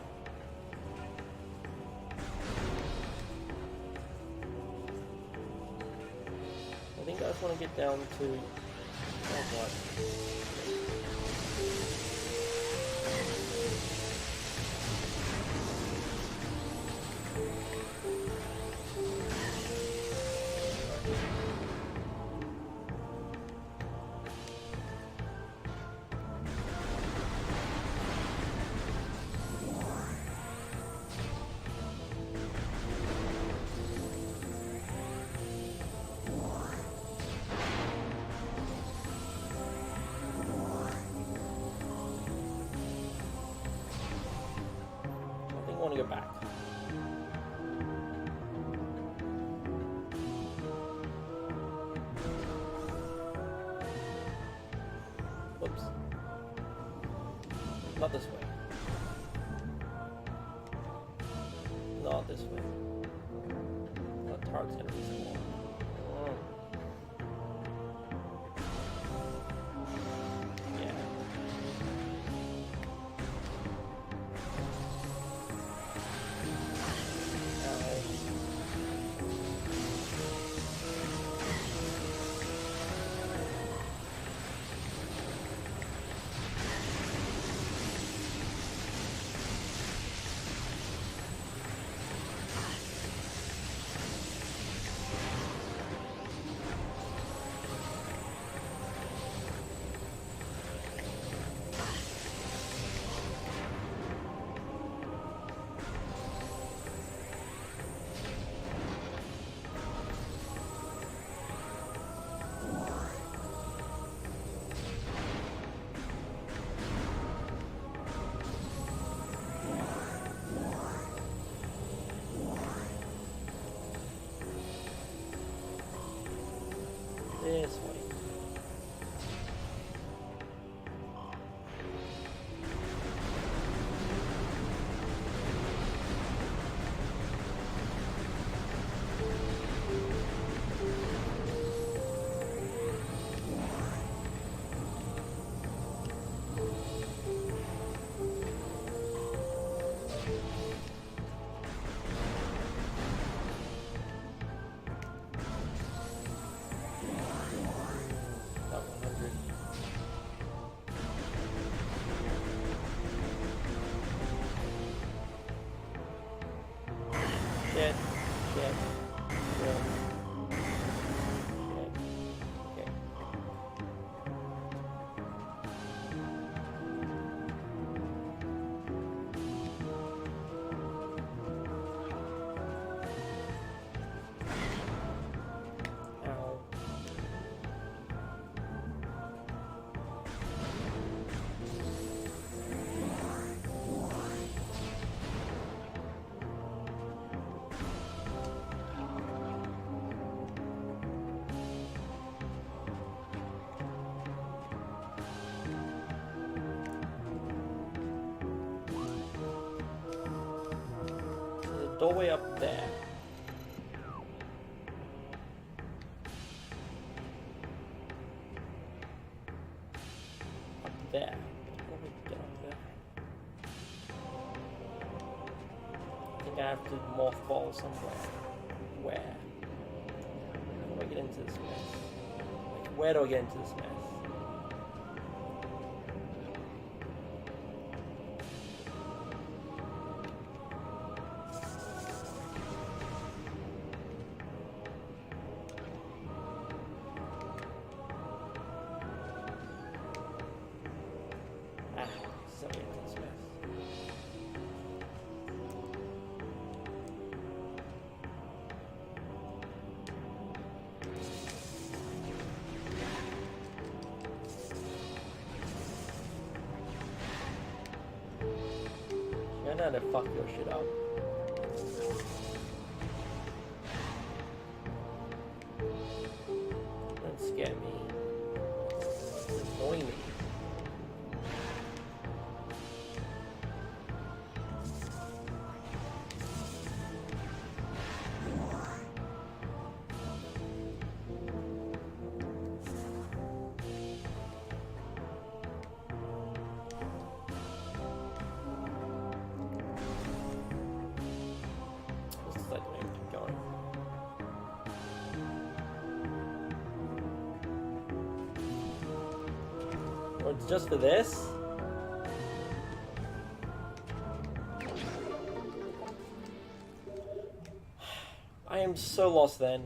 [SPEAKER 1] I think I just want to get down to... Oh, what? I want to go back. Whoops. Not this way. Not this way. That target's gonna be small. Yeah. This way. doorway up there. Up there. How do we get up there? I think I have to morph ball somewhere. Where? How do I get into this mess? Like, where do I get into this mess? I know how to fuck your shit up. Don't scare me. Annoy me. Or it's just for this? I am so lost then.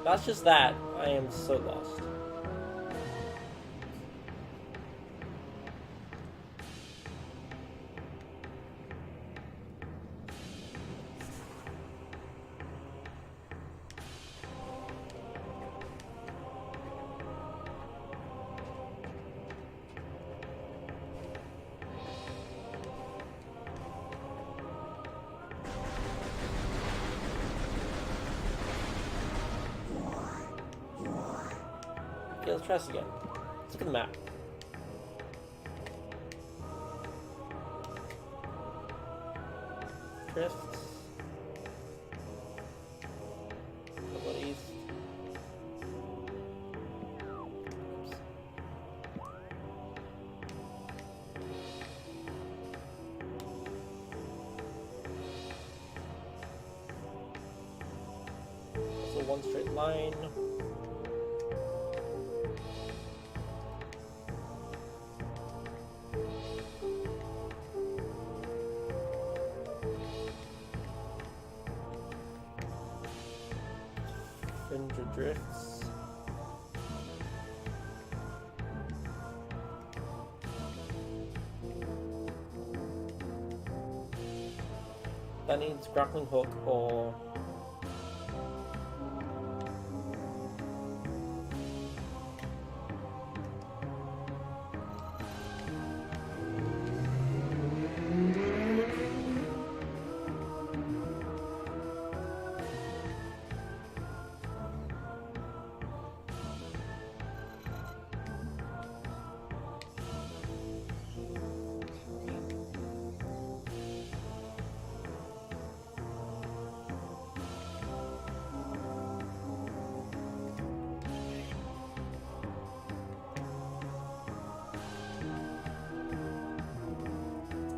[SPEAKER 1] That's just that. I am so lost. Okay, let's try this again. Let's look at the map. Drifts. Abilities. Oops. So one straight line. Drifts. That needs grappling hook or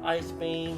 [SPEAKER 1] ice beam.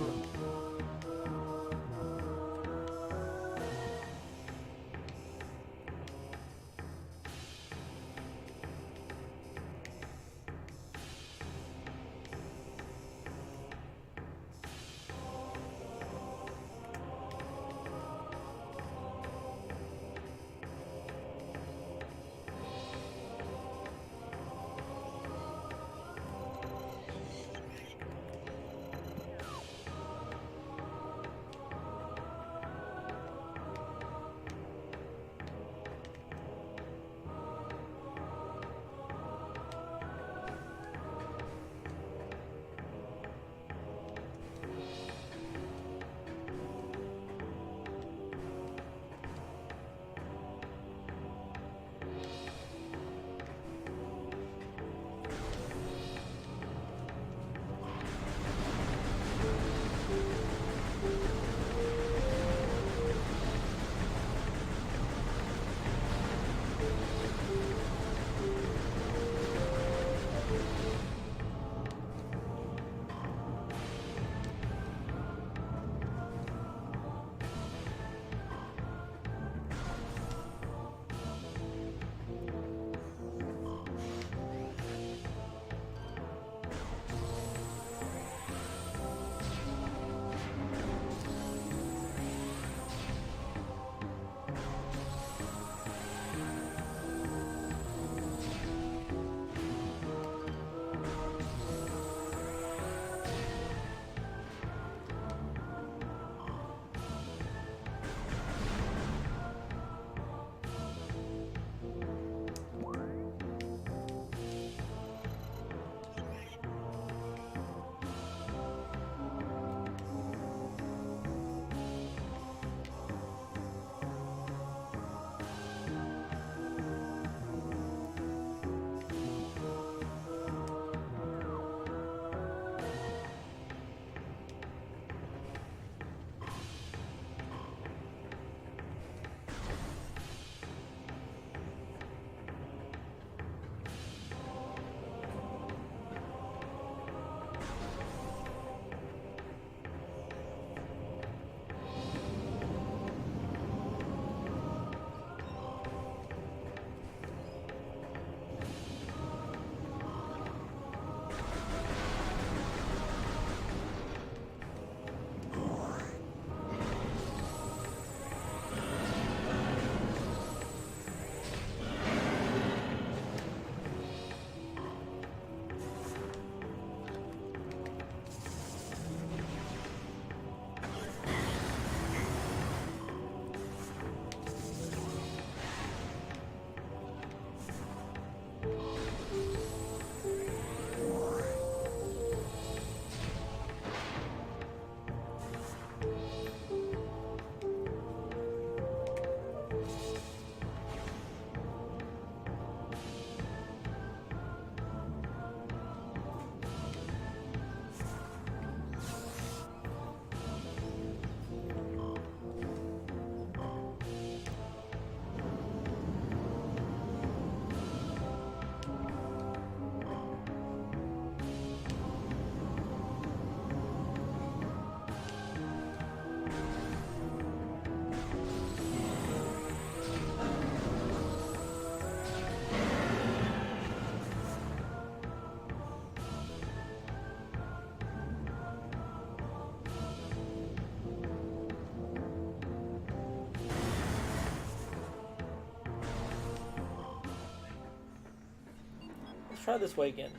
[SPEAKER 1] try this way again.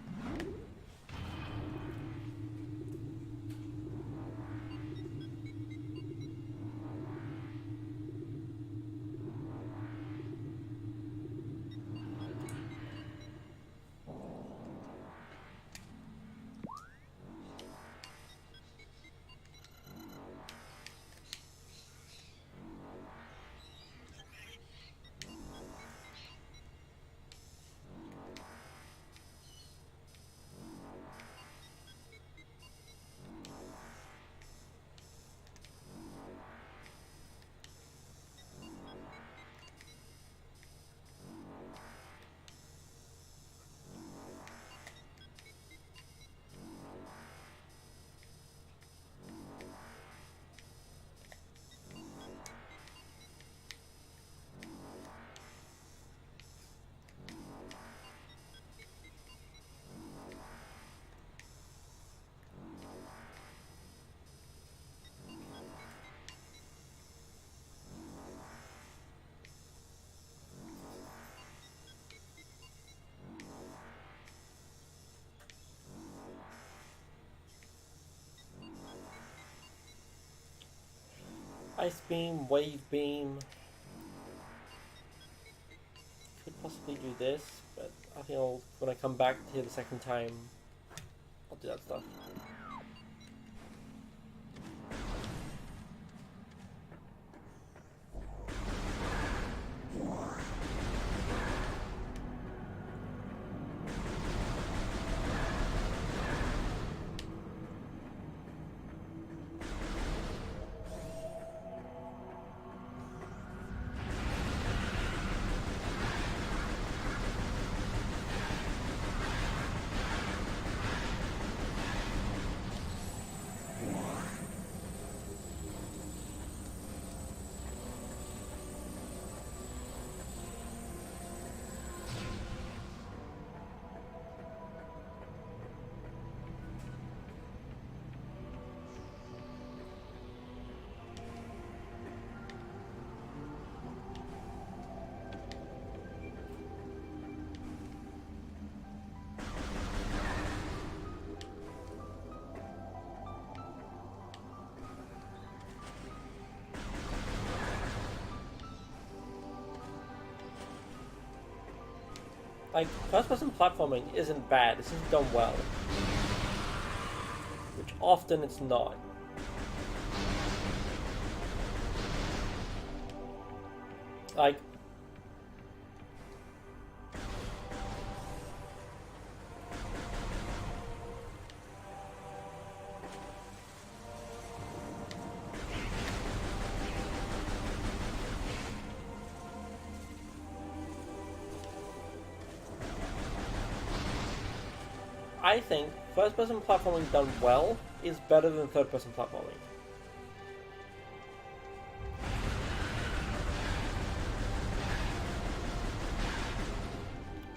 [SPEAKER 1] Ice beam, wave beam. Could possibly do this, but I think when I come back here the second time, I'll do that stuff. Like, first-person platforming isn't bad, it's just done well. Which often it's not. Like... I think first-person platforming done well is better than third-person platforming.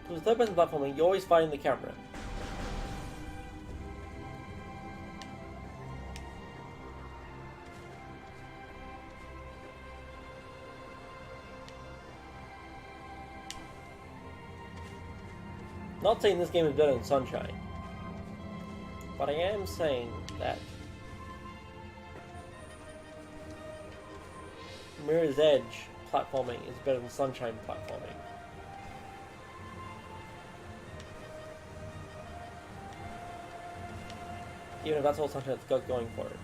[SPEAKER 1] Because third-person platforming, you're always fighting the camera. Not saying this game is better than Sunshine. But I am saying that Mirror's Edge platforming is better than Sunshine platforming. Even if that's all Sunshine's got going for it.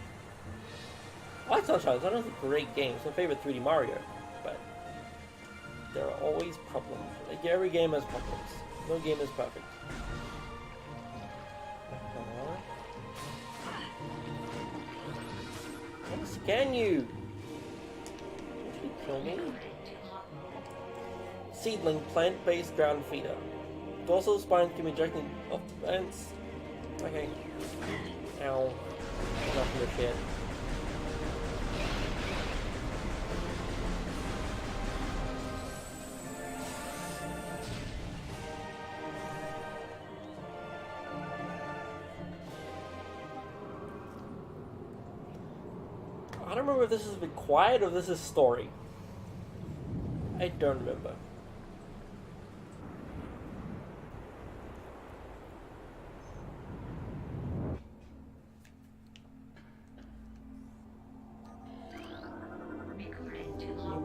[SPEAKER 1] I like Sunshine. Sunshine's a great game. It's my favorite 3D Mario. But there are always problems. Like, every game has problems. No game is perfect. I want to scan you! Did you kill me? Seedling, plant-based ground feeder. Dorsal spines can be ejected off the vents. Okay. Ow. Enough of this shit. I don't remember if this is required or if this is story. I don't remember.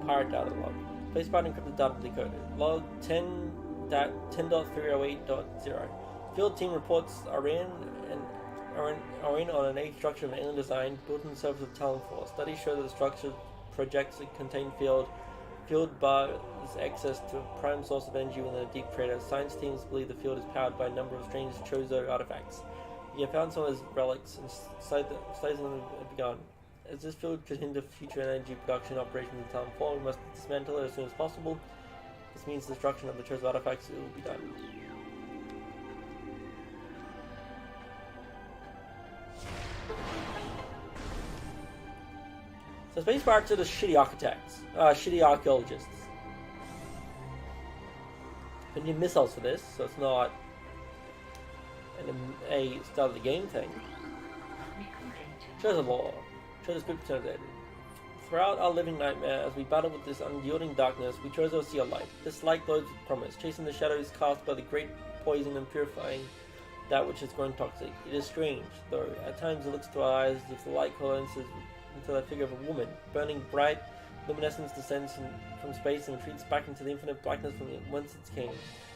[SPEAKER 1] pirate data log. Spacebar encrypted data decoded. Log 10.308.0. Field team reports are in on an egg structure of alien design built in the surface of Talon 4. Studies show that the structure projects a contained field bars access to a prime source of energy within a deep crater. Science teams believe the field is powered by a number of strange Chozo artifacts. We have found some of his relics and studies them have begun. As this field could hinder future energy production operations in Talon 4, we must dismantle it as soon as possible. This means destruction of the Chozo artifacts will be done. So space pirates are the shitty architects, shitty archaeologists. We need missiles for this, so it's not a start of the game thing. Chozo lore. Chozo script translated. Throughout our living nightmare, as we battle with this unyielding darkness, we chose to see a light. This light glows with promise, chasing the shadows cast by the great poison and purifying that which has grown toxic. It is strange, though. At times it looks to our eyes as if the light condenses into the figure of a woman. Burning bright, luminescence descends from space and retreats back into the infinite blackness from whence it came.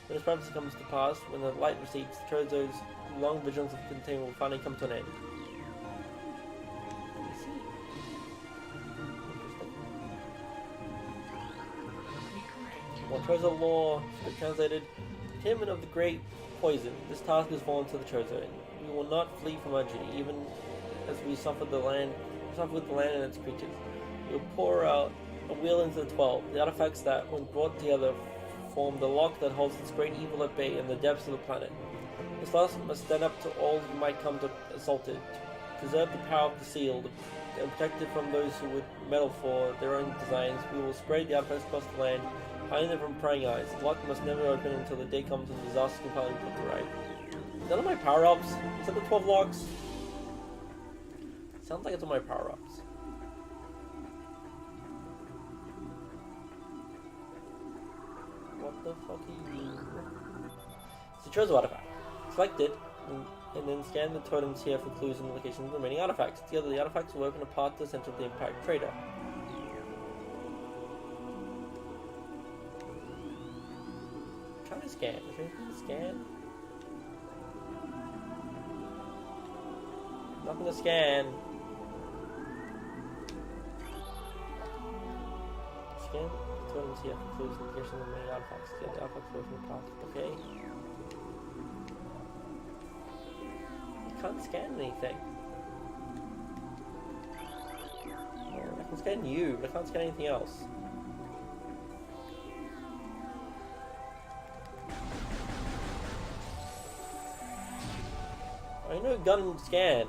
[SPEAKER 1] When its prophecy comes to pass, when the light recedes, Chozo's long vigilance of containment will finally come to an end. While Chozo lore is translated, Containment of the Great Poison. This task is fallen to the Chozo, and we will not flee from our duty, even as we suffer with the land and its creatures. We will pour out a wheel into the 12, the artifacts that, when brought together, form the lock that holds this great evil at bay in the depths of the planet. This last must stand up to all who might come to assault it, preserve the power of the seal, and protect it from those who would meddle for their own designs. We will spread the artifacts across the land, hiding them from prying eyes. The lock must never open until the day comes when disaster can finally put to right. Is that on my power-ups? Is that the 12 locks? Sounds like it's on my power-ups. What the fuck are you? It's a Chozo artifact. Select it, and then scan the totems here for clues and locations of the remaining artifacts. Together, the artifacts will open a path to the center of the impact crater. I'm trying to scan. Is there anything to scan? Nothing to scan. Scan the totems here for clues and locations of the remaining artifacts. Together, the artifacts will open a path. Okay. I can't scan anything. Oh, I can scan you, but I can't scan anything else. I know gun and scan.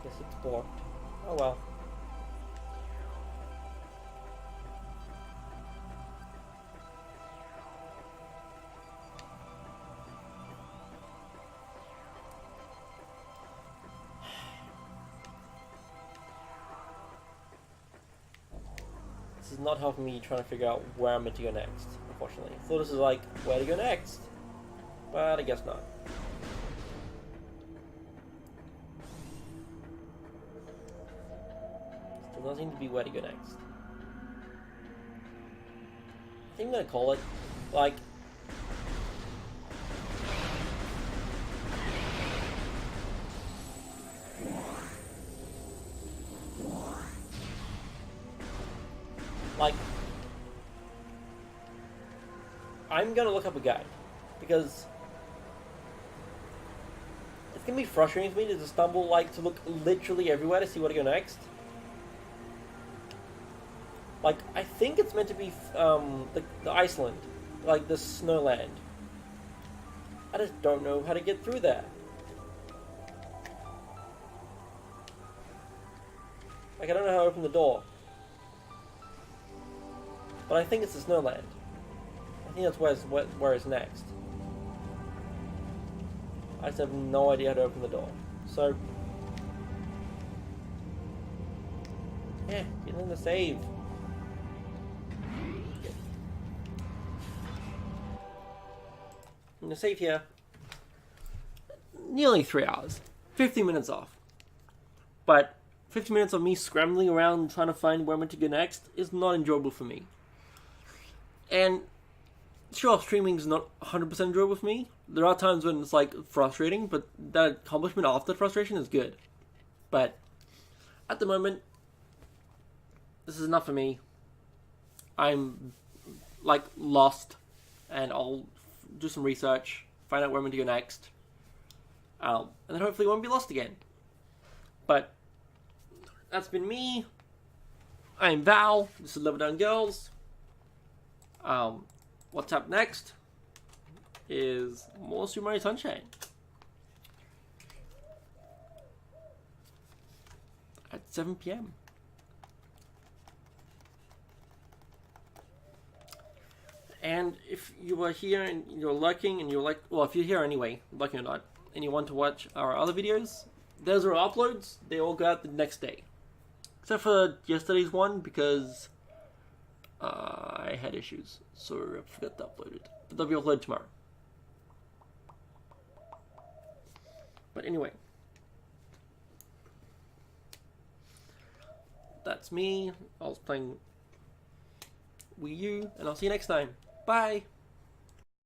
[SPEAKER 1] Guess it's blocked. Oh well. This is not helping me trying to figure out where I'm meant to go next, unfortunately. I thought this was like, where to go next? But I guess not. Still doesn't seem to be where to go next. I think I'm gonna call it, like... I'm gonna look up a guide, because it's gonna be frustrating for me to just stumble, to look literally everywhere to see where to go next. I think it's meant to be the Iceland, the Snowland. I just don't know how to get through there. I don't know how to open the door. But I think it's the Snowland. I think that's where it's next. I just have no idea how to open the door. So, yeah, get in the save. I'm gonna save here. Nearly 3 hours. 50 minutes off. But 50 minutes of me scrambling around trying to find where I'm meant to go next is not enjoyable for me. And sure, streaming is not 100% enjoyable for me. There are times when it's like frustrating, but that accomplishment after frustration is good. But at the moment, this is enough for me. I'm like lost, and I'll do some research, find out where I'm going to go next, and then hopefully won't be lost again. But that's been me. I'm Val. This is Level Down Girls. What's up next is more Super Mario Sunshine at 7 p.m. And if you are here and you're lurking and you're like, well, if you're here anyway, lucky or not, and you want to watch our other videos, those are uploads. They all go out the next day. Except for yesterday's one, because I had issues, so I forgot to upload it. But they'll be uploaded tomorrow. But anyway, that's me. I was playing Wii U, and I'll see you next time. Bye!